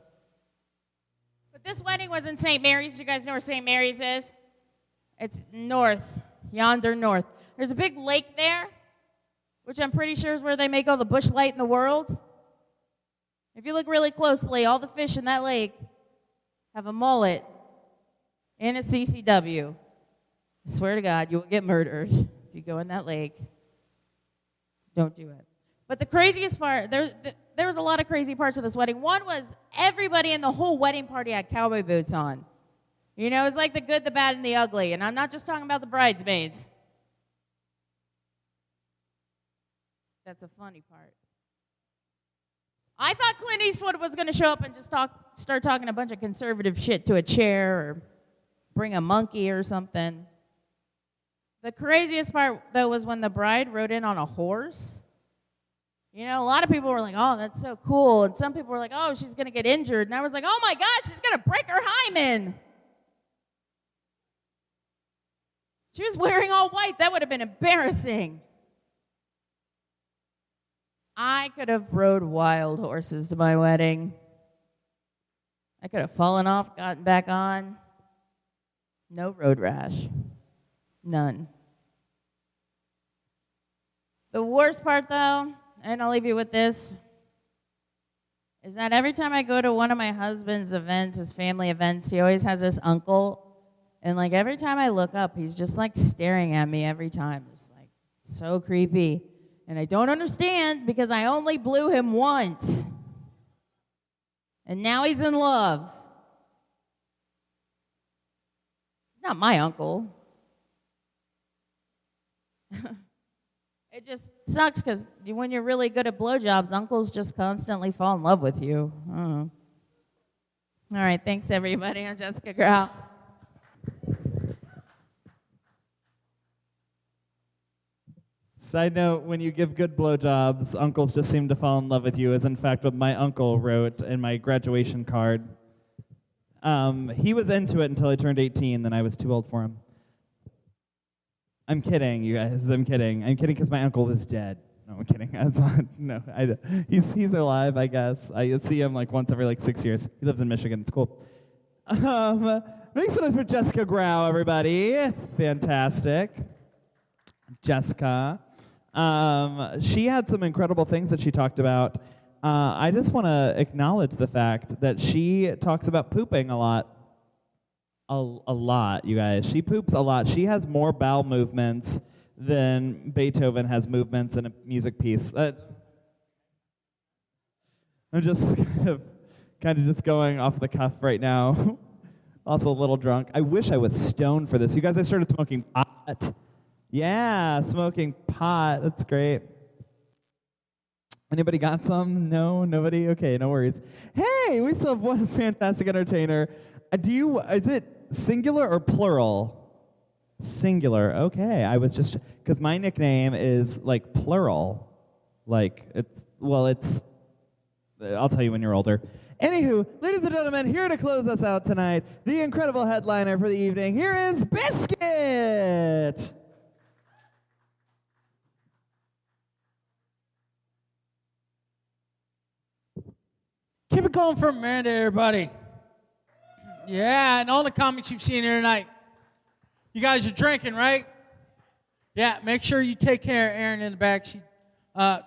But this wedding was in St. Mary's. You guys know where St. Mary's is? It's north, yonder north. There's a big lake there, which I'm pretty sure is where they make all the bush light in the world. If you look really closely, all the fish in that lake have a mullet and a CCW. I swear to God, you will get murdered if you go in that lake. Don't do it. But the craziest part, there was a lot of crazy parts of this wedding. One was everybody in the whole wedding party had cowboy boots on. You know, it's like the good, the bad, and the ugly. And I'm not just talking about the bridesmaids. That's a funny part. I thought Clint Eastwood was going to show up and just start talking a bunch of conservative shit to a chair or bring a monkey or something. The craziest part, though, was when the bride rode in on a horse. You know, a lot of people were like, oh, that's so cool. And some people were like, oh, she's going to get injured. And I was like, oh, my God, she's going to break her hymen. She was wearing all white. That would have been embarrassing. I could have rode wild horses to my wedding. I could have fallen off, gotten back on. No road rash. None. The worst part, though, and I'll leave you with this, is that every time I go to one of my husband's events, his family events, he always has this uncle. And, like, every time I look up, he's just, like, staring at me every time. It's, like, so creepy. And I don't understand because I only blew him once. And now he's in love. He's not my uncle. It just sucks because when you're really good at blowjobs, uncles just constantly fall in love with you. I don't know. All right, thanks, everybody. I'm Jessica Graue. Side note, when you give good blowjobs, uncles just seem to fall in love with you, is in fact what my uncle wrote in my graduation card. He was into it until I turned 18, then I was too old for him. I'm kidding, you guys. I'm kidding. I'm kidding because my uncle is dead. No, I'm kidding. He's alive, I guess. I see him like once every like 6 years. He lives in Michigan. It's cool. Make some noise for Jessica Graue, everybody. Fantastic. Jessica. She had some incredible things that she talked about. I just want to acknowledge the fact that she talks about pooping a lot. A lot, you guys. She poops a lot. She has more bowel movements than Beethoven has movements in a music piece. I'm just kind of just going off the cuff right now. Also a little drunk. I wish I was stoned for this. You guys, I started smoking pot. Yeah, smoking pot. That's great. Anybody got some? No? Nobody? Okay, no worries. Hey, we still have one fantastic entertainer. Is it singular or plural? Singular. Okay, I was just, because my nickname is like plural. Like, I'll tell you when you're older. Anywho, ladies and gentlemen, here to close us out tonight, the incredible headliner for the evening, here is Bizcuit! Keep it going for a minute, everybody. Yeah, and all the comics you've seen here tonight. You guys are drinking, right? Yeah, make sure you take care of Erin in the back. She's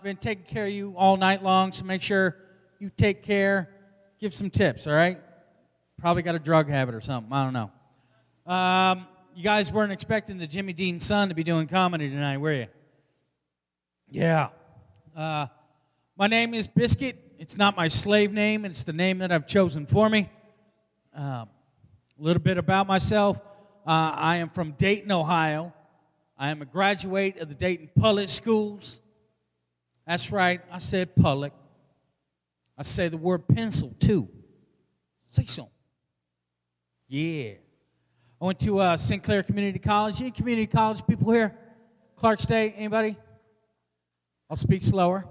been taking care of you all night long, so make sure you take care. Give some tips, all right? Probably got a drug habit or something. I don't know. You guys weren't expecting the Jimmy Dean's son to be doing comedy tonight, were you? Yeah. My name is Bizcuit. It's not my slave name. It's the name that I've chosen for me. A little bit about myself. I am from Dayton, Ohio. I am a graduate of the Dayton Public Schools. That's right. I said public. I say the word pencil, too. Say so. Yeah. I went to St. Clair Community College. Any community college people here? Clark State, anybody? I'll speak slower.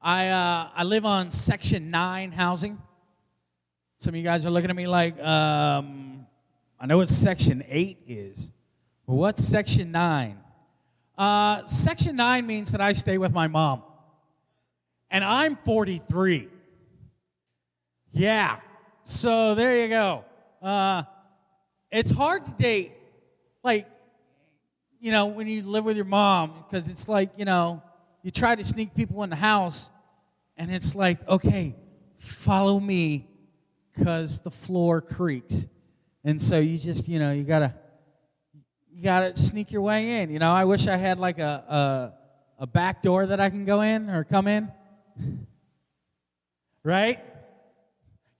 I live on Section 9 housing. Some of you guys are looking at me like, I know what Section 8 is. But what's Section 9? Section 9 means that I stay with my mom. And I'm 43. Yeah. So there you go. It's hard to date, like, you know, when you live with your mom, because it's like, you know, you try to sneak people in the house, and it's like, okay, follow me, because the floor creaks. And so you just, you know, you gotta sneak your way in. You know, I wish I had like a back door that I can go in or come in. Right?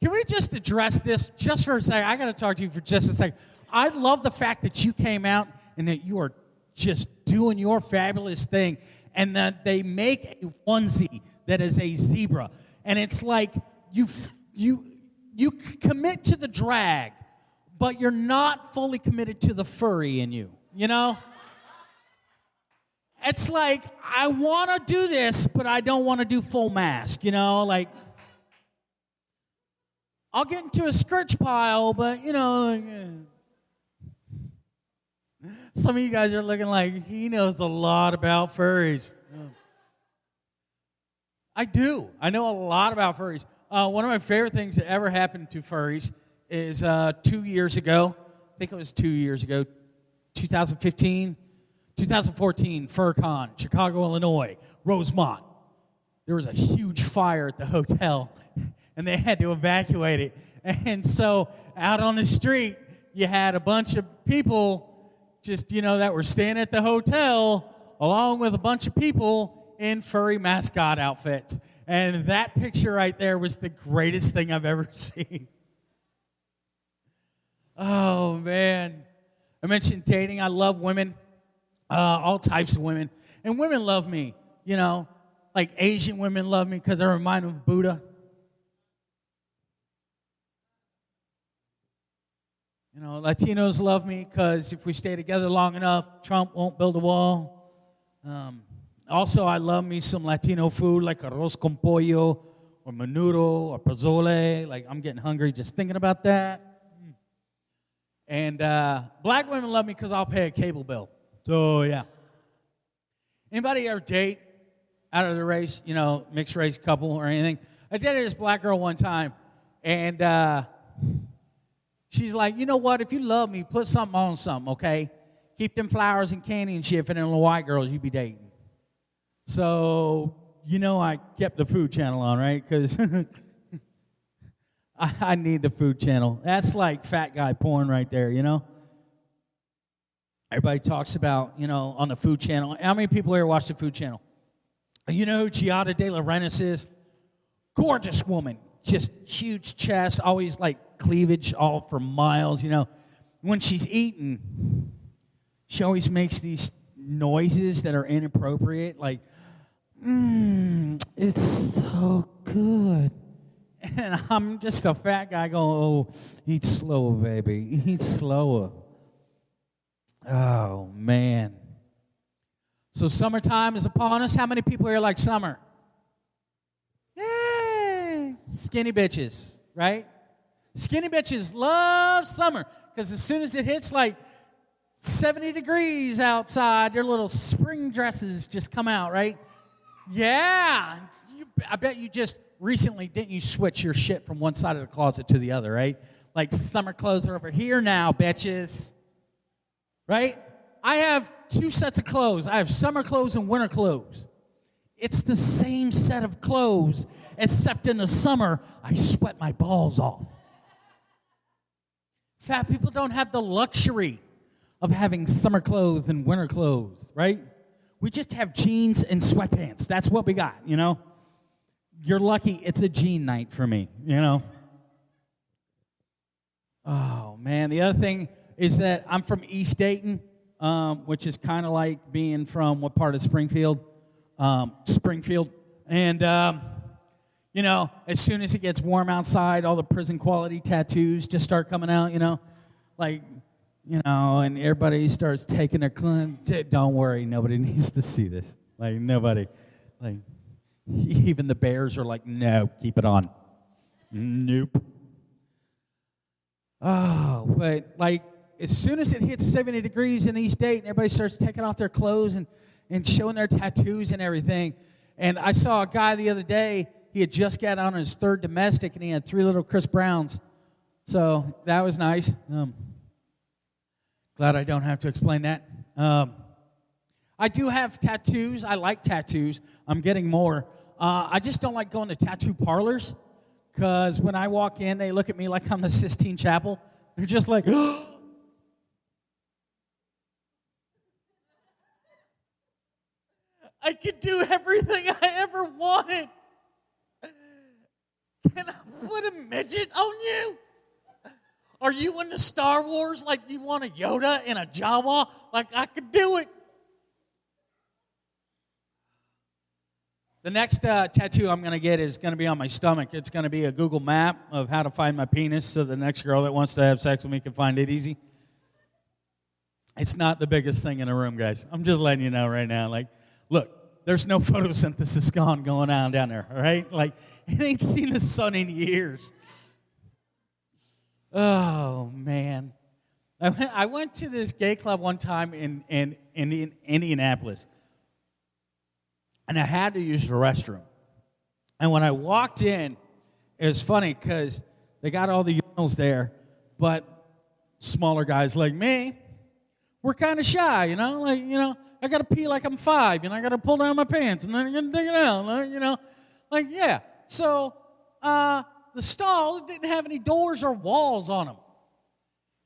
Can we just address this just for a second? I got to talk to you for just a second. I love the fact that you came out and that you are just doing your fabulous thing, and that they make a onesie that is a zebra. And it's like you commit to the drag, but you're not fully committed to the furry in you, you know? It's like, I want to do this, but I don't want to do full mask, you know? Like, I'll get into a scourge pile, but, you know, some of you guys are looking like, he knows a lot about furries. I do. I know a lot about furries. One of my favorite things that ever happened to furries is 2 years ago, I think it was 2 years ago, 2014, FurCon, Chicago, Illinois, Rosemont. There was a huge fire at the hotel, and they had to evacuate it. And so out on the street, you had a bunch of people just, you know, that were staying at the hotel, along with a bunch of people in furry mascot outfits. And that picture right there was the greatest thing I've ever seen. Oh, man. I mentioned dating. I love women, all types of women. And women love me, you know. Like Asian women love me because I remind them of Buddha. You know, Latinos love me because if we stay together long enough, Trump won't build a wall. Also, I love me some Latino food like arroz con pollo or menudo or pozole. Like, I'm getting hungry just thinking about that. And black women love me because I'll pay a cable bill. So, yeah. Anybody ever date out of the race, you know, mixed race couple or anything? I dated this black girl one time, and she's like, you know what? If you love me, put something on something, okay? Keep them flowers and candy and shit for them little white girls you be dating. So, you know, I kept the Food Channel on, right? Because I need the Food Channel. That's like fat guy porn right there, you know? Everybody talks about, you know, on the Food Channel. How many people here watch the Food Channel? You know who Giada De Laurentiis is? Gorgeous woman. Just huge chest, always like cleavage all for miles, you know. When she's eating, she always makes these noises that are inappropriate, like, it's so good. And I'm just a fat guy going, oh, eat slower, baby. Eat slower. Oh, man. So summertime is upon us. How many people here like summer? Yay! Skinny bitches, right? Skinny bitches love summer because as soon as it hits like 70 degrees outside, their little spring dresses just come out, right? Yeah. I bet you just recently, didn't you switch your shit from one side of the closet to the other, right? Like summer clothes are over here now, bitches. Right? I have two sets of clothes. I have summer clothes and winter clothes. It's the same set of clothes, except in the summer, I sweat my balls off. Fat people don't have the luxury of having summer clothes and winter clothes, right? We just have jeans and sweatpants. That's what we got, you know? You're lucky it's a jean night for me, you know? Oh, man. The other thing is that I'm from East Dayton, which is kind of like being from what part of Springfield? Springfield. And, as soon as it gets warm outside, all the prison quality tattoos just start coming out, and everybody starts taking their don't worry, nobody needs to see this. Nobody. Even the bears are like, no, keep it on. Nope. Oh, but as soon as it hits 70 degrees in East Dayton, everybody starts taking off their clothes and showing their tattoos and everything. And I saw a guy the other day, he had just got on his third domestic, and he had 3 little Chris Browns. So that was nice. Glad I don't have to explain that. I do have tattoos. I like tattoos. I'm getting more. I just don't like going to tattoo parlors, because when I walk in, they look at me like I'm the Sistine Chapel. They're just like, I could do everything I ever wanted. Can I put a midget on you? Are you into Star Wars like you want a Yoda and a Jawa? Like I could do it. The next tattoo I'm going to get is going to be on my stomach. It's going to be a Google map of how to find my penis so the next girl that wants to have sex with me can find it easy. It's not the biggest thing in the room, guys. I'm just letting you know right now. Look, there's no photosynthesis going on down there, all right? It ain't seen the sun in years. Oh, man. I went to this gay club one time in Indianapolis, and I had to use the restroom. And when I walked in, it was funny because they got all the urinals there, but smaller guys like me, we're kind of shy, I got to pee like I'm 5, and I got to pull down my pants, and then I'm going to dig it out, yeah. So the stalls didn't have any doors or walls on them.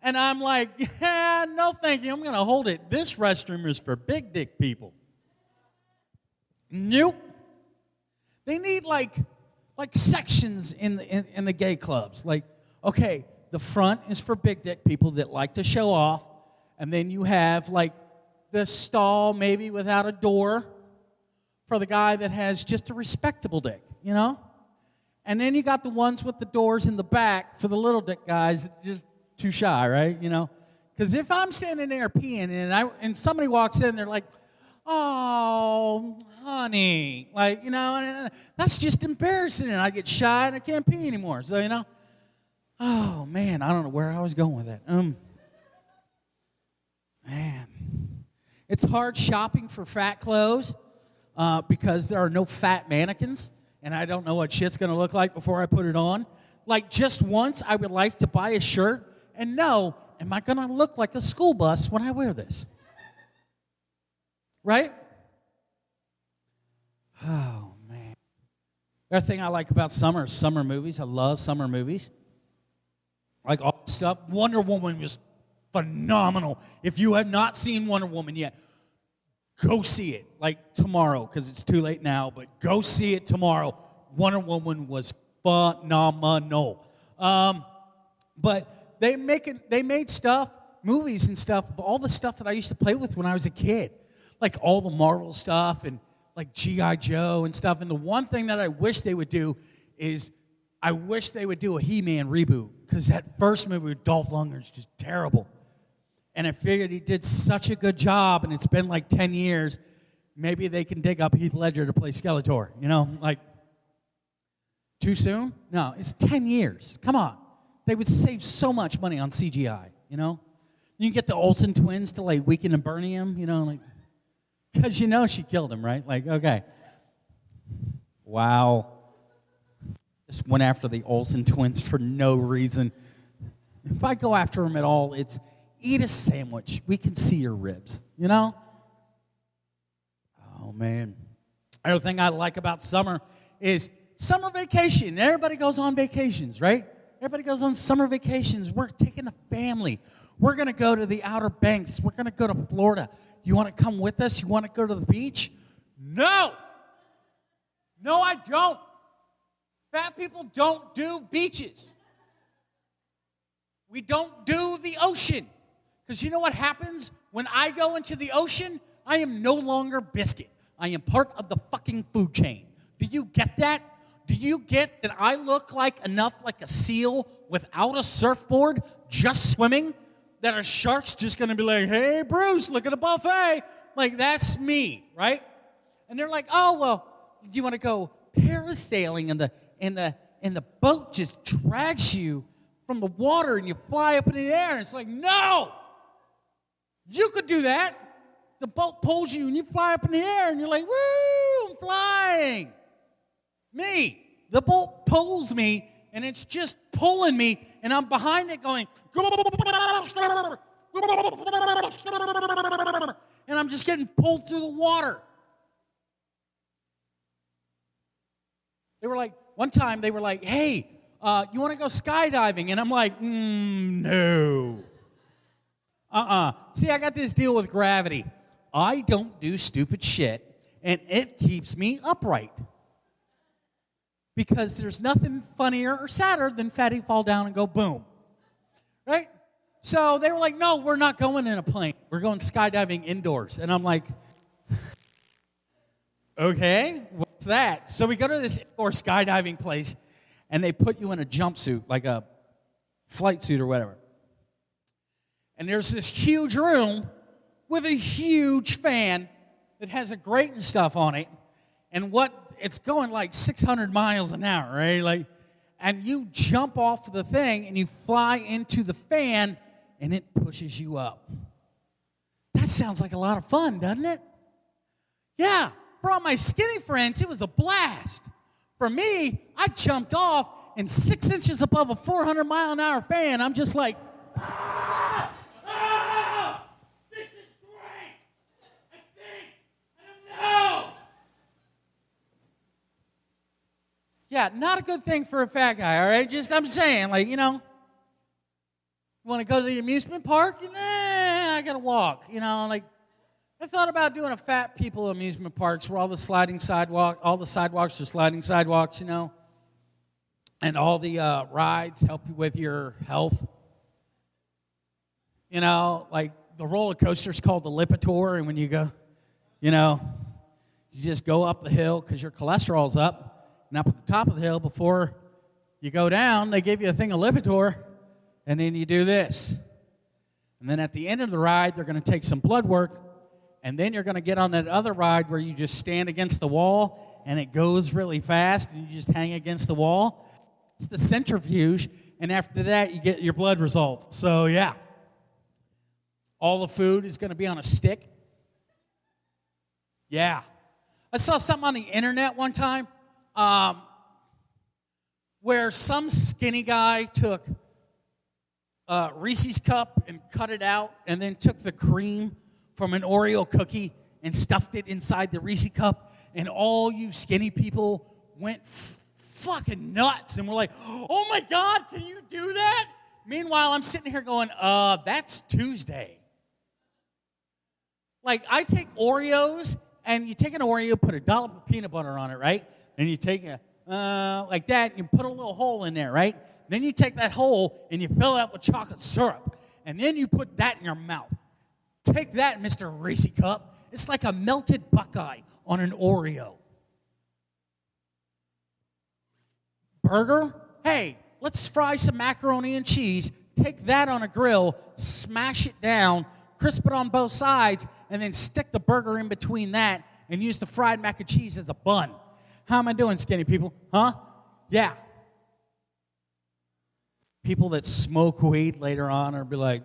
And I'm like, yeah, no thank you, I'm going to hold it. This restroom is for big dick people. Nope. They need like sections in the gay clubs. Okay, the front is for big dick people that like to show off, and then you have the stall maybe without a door for the guy that has just a respectable dick, And then you got the ones with the doors in the back for the little dick guys that are just too shy, right? Because if I'm standing there peeing and somebody walks in, they're like, oh, honey, that's just embarrassing, and I get shy and I can't pee anymore. So, oh, man, I don't know where I was going with that. Man. It's hard shopping for fat clothes because there are no fat mannequins, and I don't know what shit's going to look like before I put it on. Just once, I would like to buy a shirt and know, am I going to look like a school bus when I wear this? Right? Oh, man. The other thing I like about summer is summer movies. I love summer movies. All stuff. Wonder Woman was phenomenal. If you have not seen Wonder Woman yet, go see it tomorrow, because it's too late now, but go see it tomorrow. Wonder Woman was phenomenal. But they made stuff, movies and stuff, all the stuff that I used to play with when I was a kid. All the Marvel stuff and G.I. Joe and stuff. And the one thing that I wish they would do is I wish they would do a He-Man reboot, because that first movie with Dolph Lundgren is just terrible. And I figured he did such a good job, and it's been 10 years. Maybe they can dig up Heath Ledger to play Skeletor, Too soon? No, it's 10 years. Come on. They would save so much money on CGI, You can get the Olsen twins to weaken and burn him, because she killed him, right? Okay. Wow. Just went after the Olsen twins for no reason. If I go after them at all, it's eat a sandwich. We can see your ribs, Oh, man. Another thing I like about summer is summer vacation. Everybody goes on vacations, right? Everybody goes on summer vacations. We're taking a family. We're going to go to the Outer Banks. We're going to go to Florida. You want to come with us? You want to go to the beach? No. No, I don't. Fat people don't do beaches. We don't do the ocean. Because you know what happens when I go into the ocean? I am no longer Bizcuit. I am part of the fucking food chain. Do you get that? Do you get that I look like enough like a seal without a surfboard, just swimming, that a shark's just going to be like, hey, Bruce, look at the buffet. Like, that's me, right? And they're like, oh, well, do you want to go parasailing and the boat just drags you from the water and you fly up in the air? And it's like, no! You could do that. The boat pulls you and you fly up in the air and you're like, woo, I'm flying. Me, the boat pulls me and it's just pulling me and I'm behind it going, and I'm just getting pulled through the water. They were like, one time they were like, hey, you want to go skydiving? And I'm like, no. See, I got this deal with gravity. I don't do stupid shit, and it keeps me upright. Because there's nothing funnier or sadder than fatty fall down and go boom. Right? So they were like, no, we're not going in a plane. We're going skydiving indoors. And I'm like, okay, what's that? So we go to this indoor skydiving place, and they put you in a jumpsuit, like a flight suit or whatever. And there's this huge room with a huge fan that has a grate and stuff on it. And it's going like 600 miles an hour, right? Like, and you jump off the thing and you fly into the fan and it pushes you up. That sounds like a lot of fun, doesn't it? Yeah, for all my skinny friends, it was a blast. For me, I jumped off and 6 inches above a 400-mile-an-hour fan, I'm just like, this is great. I don't know. Yeah, not a good thing for a fat guy, all right? Just, I'm saying, like, you want to go to the amusement park? I got to walk, like, I thought about doing a fat people amusement parks where all the sidewalks are sliding sidewalks, and all the rides help you with your health. Like the roller coaster's called the Lipitor, and when you go, you just go up the hill because your cholesterol's up. And up at the top of the hill, before you go down, they give you a thing of Lipitor, and then you do this. And then at the end of the ride, they're going to take some blood work, and then you're going to get on that other ride where you just stand against the wall, and it goes really fast, and you just hang against the wall. It's the centrifuge, and after that, you get your blood results. So, yeah. All the food is going to be on a stick. Yeah. I saw something on the internet one time. Where some skinny guy took Reese's cup and cut it out and then took the cream from an Oreo cookie and stuffed it inside the Reese's cup, and all you skinny people went fucking nuts and were like, oh my God, can you do that? Meanwhile, I'm sitting here going, that's Tuesday. Like, I take Oreos, and you take an Oreo, put a dollop of peanut butter on it, right? And you take like that, and you put a little hole in there, right? Then you take that hole, and you fill it up with chocolate syrup. And then you put that in your mouth. Take that, Mr. Reese's Cup. It's like a melted Buckeye on an Oreo. Burger? Hey, let's fry some macaroni and cheese. Take that on a grill, smash it down, crisp it on both sides, and then stick the burger in between that and use the fried mac and cheese as a bun. How am I doing, skinny people? Huh? Yeah. People that smoke weed later on are be like,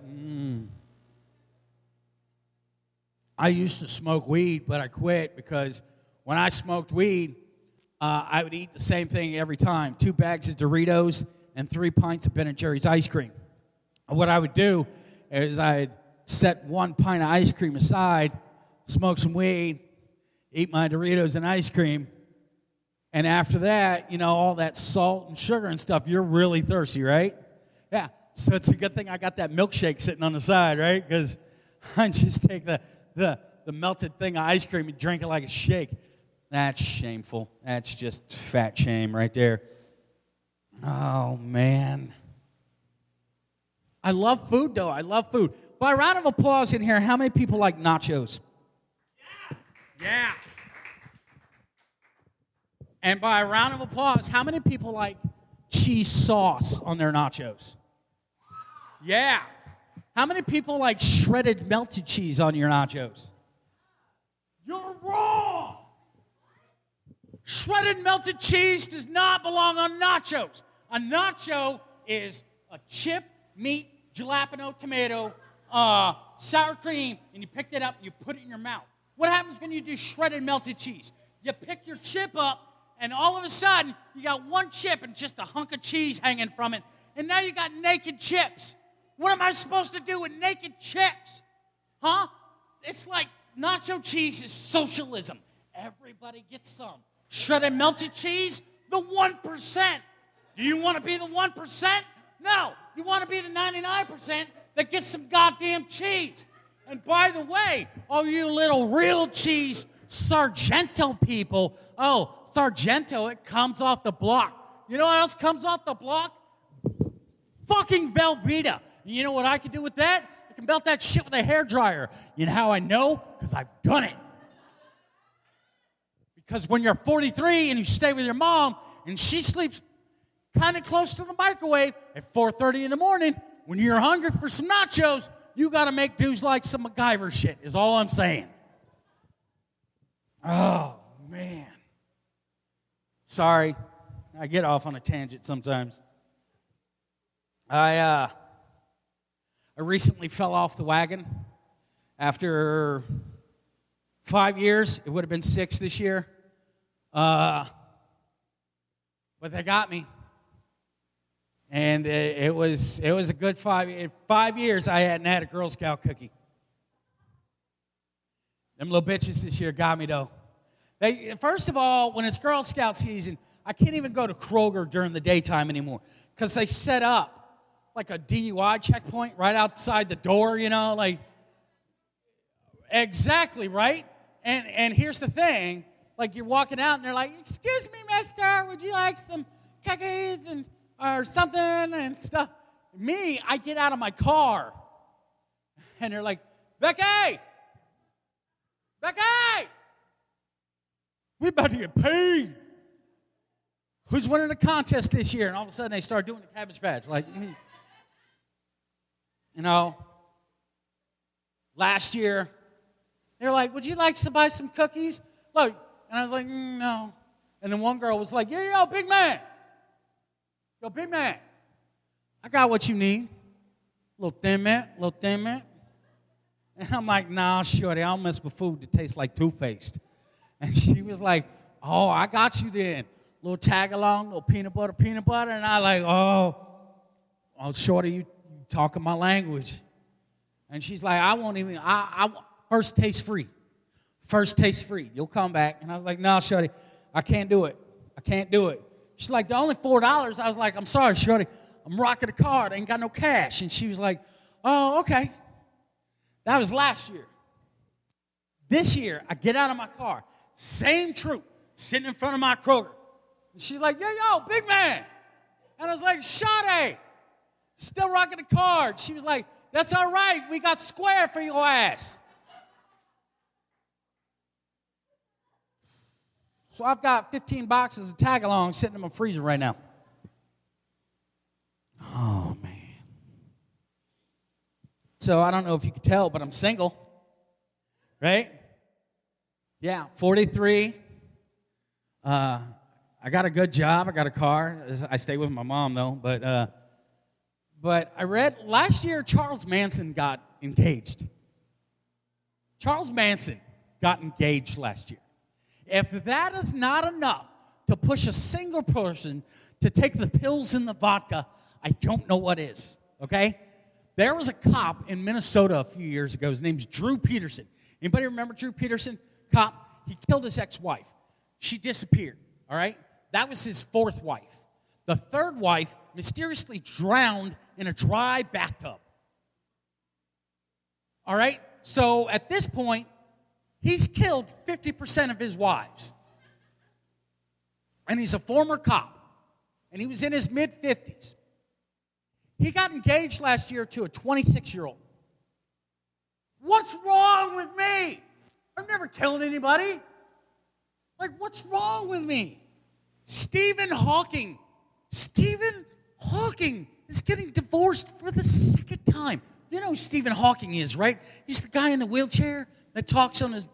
I used to smoke weed, but I quit because when I smoked weed, I would eat the same thing every time. 2 bags of Doritos and 3 pints of Ben & Jerry's ice cream. And what I would do is I'd set 1 pint of ice cream aside, smoke some weed, eat my Doritos and ice cream, and after that, all that salt and sugar and stuff, you're really thirsty, right? Yeah, so it's a good thing I got that milkshake sitting on the side, right? Because I just take the melted thing of ice cream and drink it like a shake. That's shameful. That's just fat shame right there. Oh, man. I love food, though. I love food. By a round of applause in here, how many people like nachos? Yeah. And by a round of applause, how many people like cheese sauce on their nachos? Yeah. How many people like shredded melted cheese on your nachos? You're wrong. Shredded melted cheese does not belong on nachos. A nacho is a chip, meat, jalapeno, tomato, sour cream, and you pick it up and you put it in your mouth. What happens when you do shredded melted cheese? You pick your chip up, and all of a sudden, you got one chip and just a hunk of cheese hanging from it, and now you got naked chips. What am I supposed to do with naked chips? Huh? It's like nacho cheese is socialism. Everybody gets some. Shredded melted cheese, the 1%. Do you want to be the 1%? No. You want to be the 99% that gets some goddamn cheese. And by the way, all you little real cheese Sargento people, oh, Sargento, it comes off the block. You know what else comes off the block? Fucking Velveeta. And you know what I can do with that? I can melt that shit with a hairdryer. You know how I know? Because I've done it. Because when you're 43 and you stay with your mom and she sleeps kind of close to the microwave at 4:30 in the morning, when you're hungry for some nachos, you got to make dudes like some MacGyver shit, is all I'm saying. Oh, man. Sorry. I get off on a tangent sometimes. I recently fell off the wagon after 5 years. It would have been 6 this year. But they got me. And it was a good 5 years I hadn't had a Girl Scout cookie. Them little bitches this year got me, though. First of all, when it's Girl Scout season, I can't even go to Kroger during the daytime anymore because they set up like a DUI checkpoint right outside the door, you know, like exactly, right? And here's the thing, like you're walking out and they're like, "Excuse me, mister, would you like some cookies or something and stuff?" Me, I get out of my car and they're like, Becky, we're about to get paid. Who's winning the contest this year? And all of a sudden they start doing the Cabbage Patch. Like, you know, last year, they're like, "Would you like to buy some cookies?" Look, and I was like, "No." And then one girl was like, yo, big man. Yo, big man. I got what you need. Little thin mint. And I'm like, "Nah, shorty, I don't mess with food that tastes like toothpaste." And she was like, "Oh, I got you then. Little tag along, little peanut butter. And I like, oh, shorty, you talking my language. And she's like, "I won't even, I first taste free. You'll come back." And I was like, "No, shorty, I can't do it. She's like, "The only $4. I was like, "I'm sorry, shorty, I'm rocking a card. I ain't got no cash." And she was like, "Oh, okay." That was last year. This year, I get out of my car, same troop, sitting in front of my Kroger. And she's like, yo, big man. And I was like, "Shawty, still rocking the card." She was like, "That's all right. We got square for your ass." So I've got 15 boxes of tag-along sitting in my freezer right now. Oh, man. So I don't know if you can tell, but I'm single. Right? Yeah, 43. I got a good job. I got a car. I stay with my mom, though. But I read last year Charles Manson got engaged. Charles Manson got engaged last year. If that is not enough to push a single person to take the pills and the vodka, I don't know what is, okay? There was a cop in Minnesota a few years ago. His name's Drew Peterson. Anybody remember Drew Peterson? Cop. He killed his ex-wife. She disappeared, all right? That was his 4th wife. The 3rd wife mysteriously drowned in a dry bathtub. All right? So at this point, he's killed 50% of his wives. And he's a former cop. And he was in his mid-50s. He got engaged last year to a 26-year-old. What's wrong with me? I've never killed anybody. Like, what's wrong with me? Stephen Hawking is getting divorced for the second time. You know who Stephen Hawking is, right? He's the guy in the wheelchair that talks on his,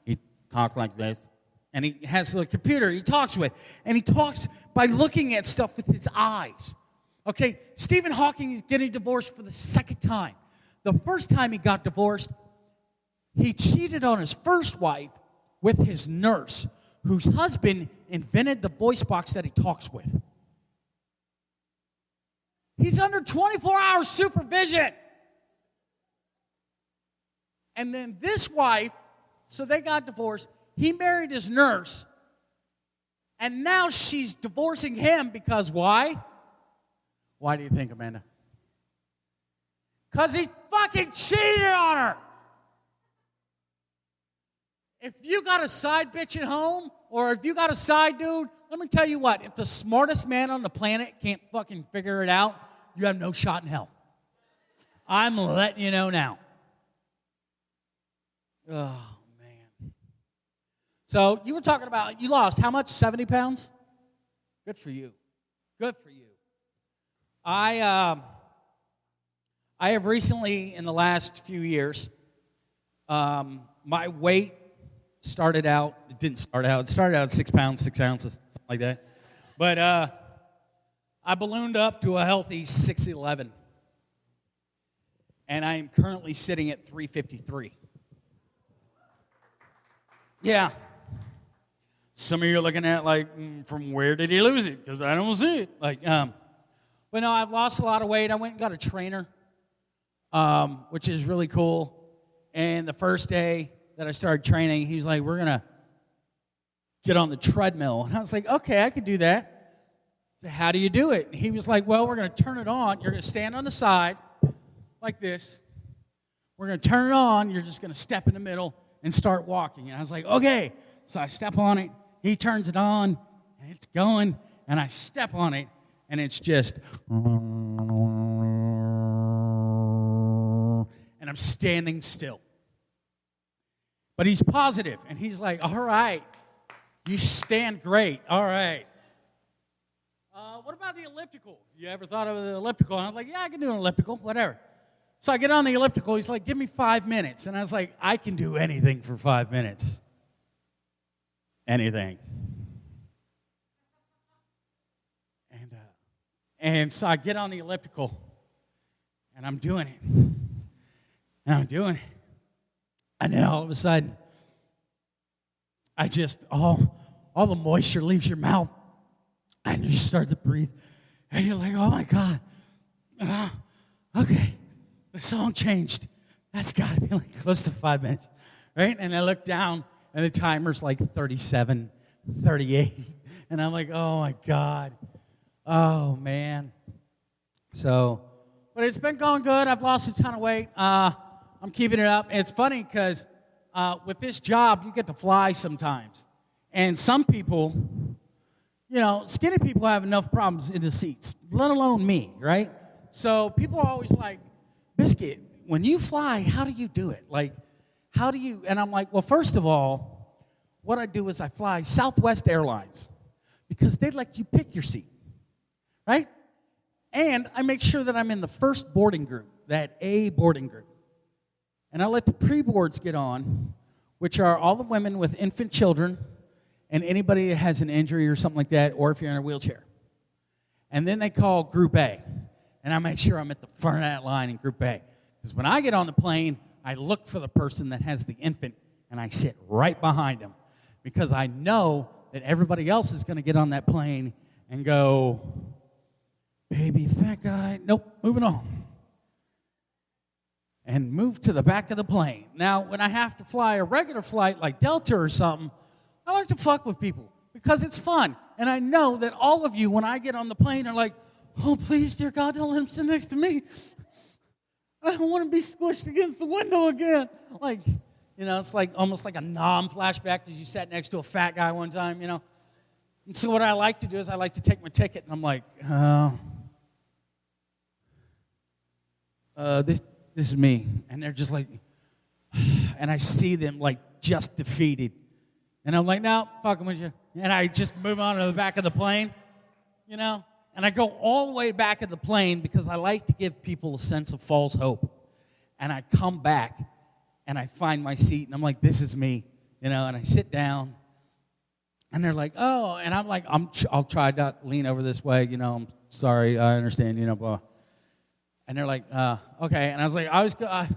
he talks like this. And he has a computer he talks with. And he talks by looking at stuff with his eyes. Okay, Stephen Hawking is getting divorced for the second time. The first time he got divorced, he cheated on his first wife with his nurse, whose husband invented the voice box that he talks with. He's under 24-hour supervision. And then this wife, so they got divorced. He married his nurse. And now she's divorcing him because why? Why do you think, Amanda? Because he fucking cheated on her. If you got a side bitch at home, or if you got a side dude, let me tell you what, if the smartest man on the planet can't fucking figure it out, you have no shot in hell. I'm letting you know now. Oh, man. So you were talking about, you lost how much? 70 pounds? Good for you. Good for you. I have recently, in the last few years, my weight it started out at 6 pounds, 6 ounces, something like that. But I ballooned up to a healthy 6'11". And I am currently sitting at 353. Yeah. Some of you are looking at from where did he lose it? Because I don't see it. But no, I've lost a lot of weight. I went and got a trainer, which is really cool. And the first day that I started training, he was like, we're going to get on the treadmill. And I was like, okay, I could do that. How do you do it? And he was like, well, we're going to turn it on. You're going to stand on the side like this. We're going to turn it on. You're just going to step in the middle and start walking. And I was like, okay. So I step on it. He turns it on, and it's going. And I step on it, and it's just... And I'm standing still. But he's positive, and he's like, all right, you stand great, all right. What about the elliptical? You ever thought of the elliptical? And I was like, yeah, I can do an elliptical, whatever. So I get on the elliptical. He's like, give me 5 minutes. And I was like, I can do anything for 5 minutes. Anything. And so I get on the elliptical, and I'm doing it. And I'm doing it. And then all of a sudden, I just, all the moisture leaves your mouth. And you start to breathe. And you're like, oh, my God. Okay. The song changed. That's got to be close to 5 minutes. Right? And I look down, and the timer's 37, 38. And I'm like, oh, my God. Oh, man. So, but it's been going good. I've lost a ton of weight. I'm keeping it up. And it's funny because with this job, you get to fly sometimes. And some people, skinny people have enough problems in the seats, let alone me, right? So people are always like, Bizcuit, when you fly, how do you do it? How do you? And I'm like, well, first of all, what I do is I fly Southwest Airlines because they let you pick your seat, right? And I make sure that I'm in the first boarding group, that A boarding group. And I let the pre-boards get on, which are all the women with infant children and anybody that has an injury or something like that, or if you're in a wheelchair. And then they call Group A. And I make sure I'm at the front of that line in Group A. Because when I get on the plane, I look for the person that has the infant, and I sit right behind them. Because I know that everybody else is going to get on that plane and go, baby, fat guy, nope, moving on. And move to the back of the plane. Now, when I have to fly a regular flight like Delta or something, I like to fuck with people because it's fun. And I know that all of you, when I get on the plane, are like, oh, please, dear God, don't let him sit next to me. I don't want to be squished against the window again. It's almost like a flashback because you sat next to a fat guy one time, And so what I like to do is I like to take my ticket, and I'm like, this is me. And they're just like, and I see them just defeated. And I'm like, no, fucking with you. and I just move on to the back of the plane, you know? And I go all the way back of the plane because I like to give people a sense of false hope. And I come back, and I find my seat, and I'm like, this is me, you know? And I sit down, and they're like, oh, and I'm like, I'll try to lean over this way, you know, I'm sorry, I understand, you know, blah. And they're like, okay. And I was like, I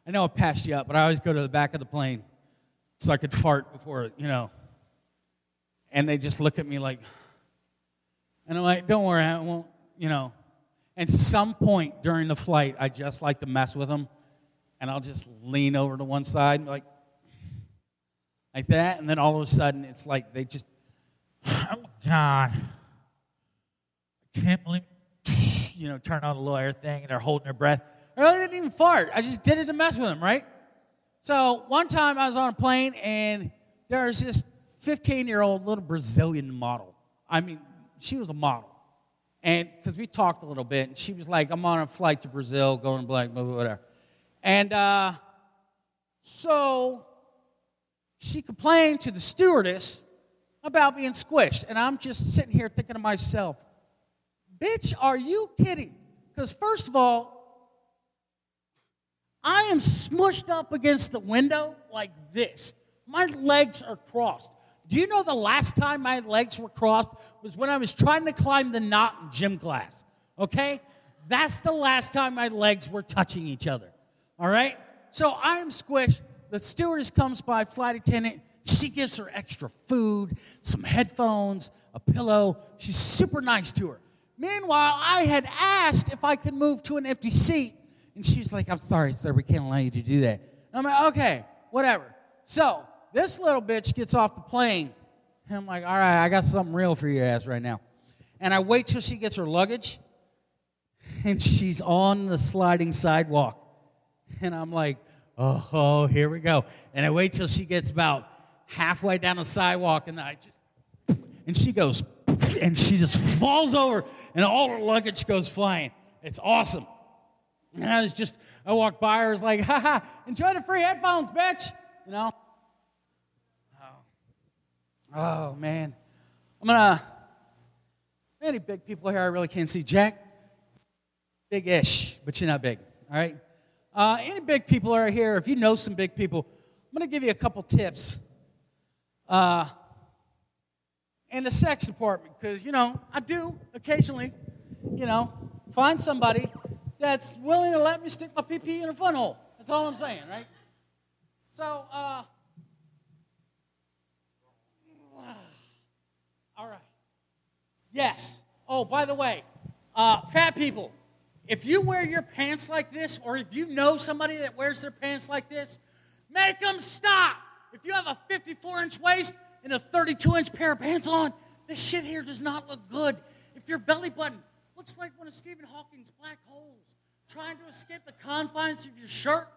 know I passed you up, but I always go to the back of the plane so I could fart before, you know. And they just look at me like, and I'm like, don't worry, I won't, you know. And some point during the flight, I just like to mess with them, and I'll just lean over to one side, like that, and then all of a sudden, it's like they just, oh, God, I can't believe, you know, turn on the little air thing, and they're holding their breath. I really didn't even fart. I just did it to mess with them, right? So one time I was on a plane, and there was this 15-year-old little Brazilian model. I mean, she was a model. And because we talked a little bit, and she was like, I'm on a flight to Brazil, going to blah, blah, blah, whatever. And so she complained to the stewardess about being squished. And I'm just sitting here thinking to myself, bitch, are you kidding? Because first of all, I am smushed up against the window like this. My legs are crossed. Do you know the last time my legs were crossed was when I was trying to climb the knot in gym class, okay? That's the last time my legs were touching each other, all right? So I am squished. The stewardess comes by, flight attendant. She gives her extra food, some headphones, a pillow. She's super nice to her. Meanwhile, I had asked if I could move to an empty seat, and she's like, I'm sorry, sir, we can't allow you to do that. And I'm like, okay, whatever. So this little bitch gets off the plane, and I'm like, all right, I got something real for your ass right now. And I wait till she gets her luggage, and she's on the sliding sidewalk. And I'm like, oh, here we go. And I wait till she gets about halfway down the sidewalk, and and she goes, and she just falls over, and all her luggage goes flying. It's awesome. And I walked by her, I was like, ha, enjoy the free headphones, bitch, you know? Oh, man. Any big people here I really can't see? Jack? Big-ish, but you're not big, all right? Any big people are here, if you know some big people, I'm going to give you a couple tips. In the sex department, because, you know, I do occasionally, you know, find somebody that's willing to let me stick my pee-pee in a fun hole. That's all I'm saying, right? So, all right. Yes. Oh, by the way, fat people, if you wear your pants like this, or if you know somebody that wears their pants like this, make them stop. If you have a 54-inch waist and a 32-inch pair of pants on, this shit here does not look good. If your belly button looks like one of Stephen Hawking's black holes trying to escape the confines of your shirt,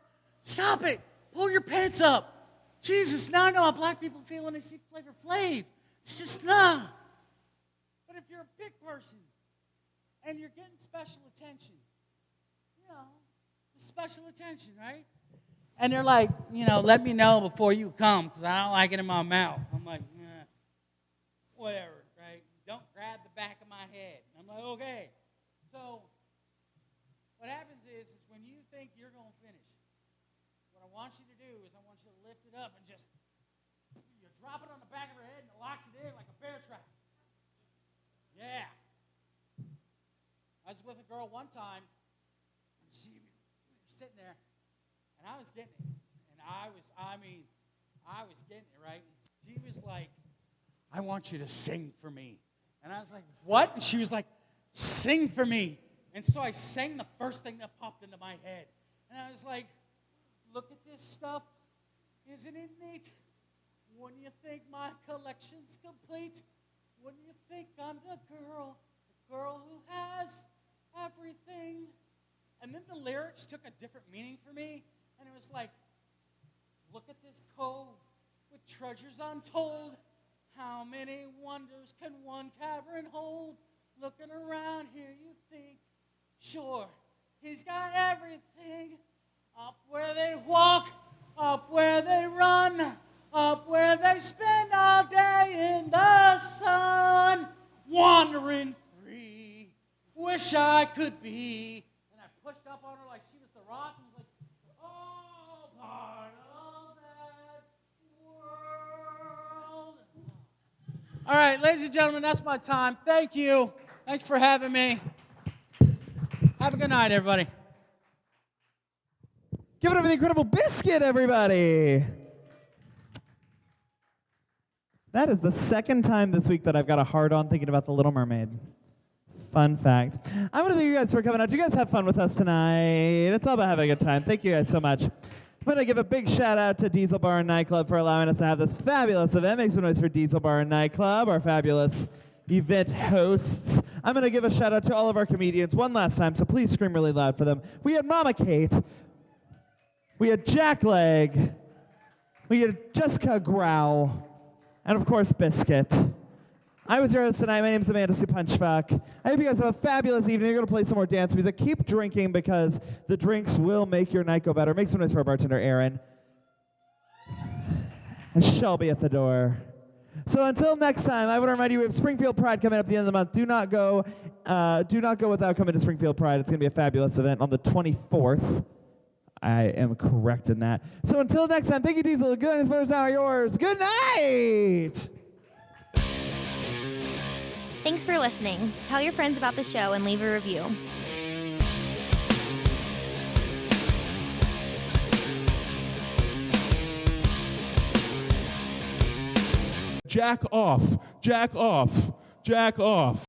stop it. Pull your pants up. Jesus, now I know how black people feel when they see Flavor Flav. It's just, nah. But if you're a big person and you're getting special attention, you know, the special attention, right? And they're like, you know, let me know before you come because I don't like it in my mouth. I'm like, whatever, right? Don't grab the back of my head. I'm like, okay. So what happens is when you think you're going to finish, what I want you to do is I want you to lift it up and just, you drop it on the back of her head and it locks it in like a bear trap. Yeah. I was with a girl one time, and we were sitting there, and I was getting it. And I was getting it, right? She was like, I want you to sing for me. And I was like, what? And she was like, sing for me. And so I sang the first thing that popped into my head. And I was like, look at this stuff. Isn't it neat? Wouldn't you think my collection's complete? Wouldn't you think I'm the girl who has everything? And then the lyrics took a different meaning for me. And it was like, look at this cove with treasures untold. How many wonders can one cavern hold? Looking around here, you think, sure, he's got everything. Up where they walk, up where they run, up where they spend all day in the sun, wandering free. Wish I could be. And I pushed up on her like she was the Rock and was like, oh, part of that world. All right, ladies and gentlemen, that's my time. Thank you. Thanks for having me. Have a good night, everybody. Give it up for the incredible Bizcuit, everybody. That is the second time this week that I've got a hard-on thinking about The Little Mermaid. Fun fact. I want to thank you guys for coming out. Did you guys have fun with us tonight? It's all about having a good time. Thank you guys so much. I'm going to give a big shout-out to Diesel Bar and Nightclub for allowing us to have this fabulous event. Make some noise for Diesel Bar and Nightclub, our fabulous event hosts. I'm going to give a shout-out to all of our comedians one last time, so please scream really loud for them. We had Mama Kate. We had Jack Legg. We had Jessica Graue. And, of course, Bizcuit. I was your host tonight. My name is Amanda Sue Punchfuck. I hope you guys have a fabulous evening. You're going to play some more dance music. Keep drinking because the drinks will make your night go better. Make some noise for our bartender, Aaron. And Shelby at the door. So until next time, I want to remind you we have Springfield Pride coming up at the end of the month. Do not go without coming to Springfield Pride. It's going to be a fabulous event on the 24th. I am correct in that. So until next time, thank you, Diesel. Good night, as far as now are yours. Good night! Thanks for listening. Tell your friends about the show and leave a review. Jack off. Jack off. Jack off.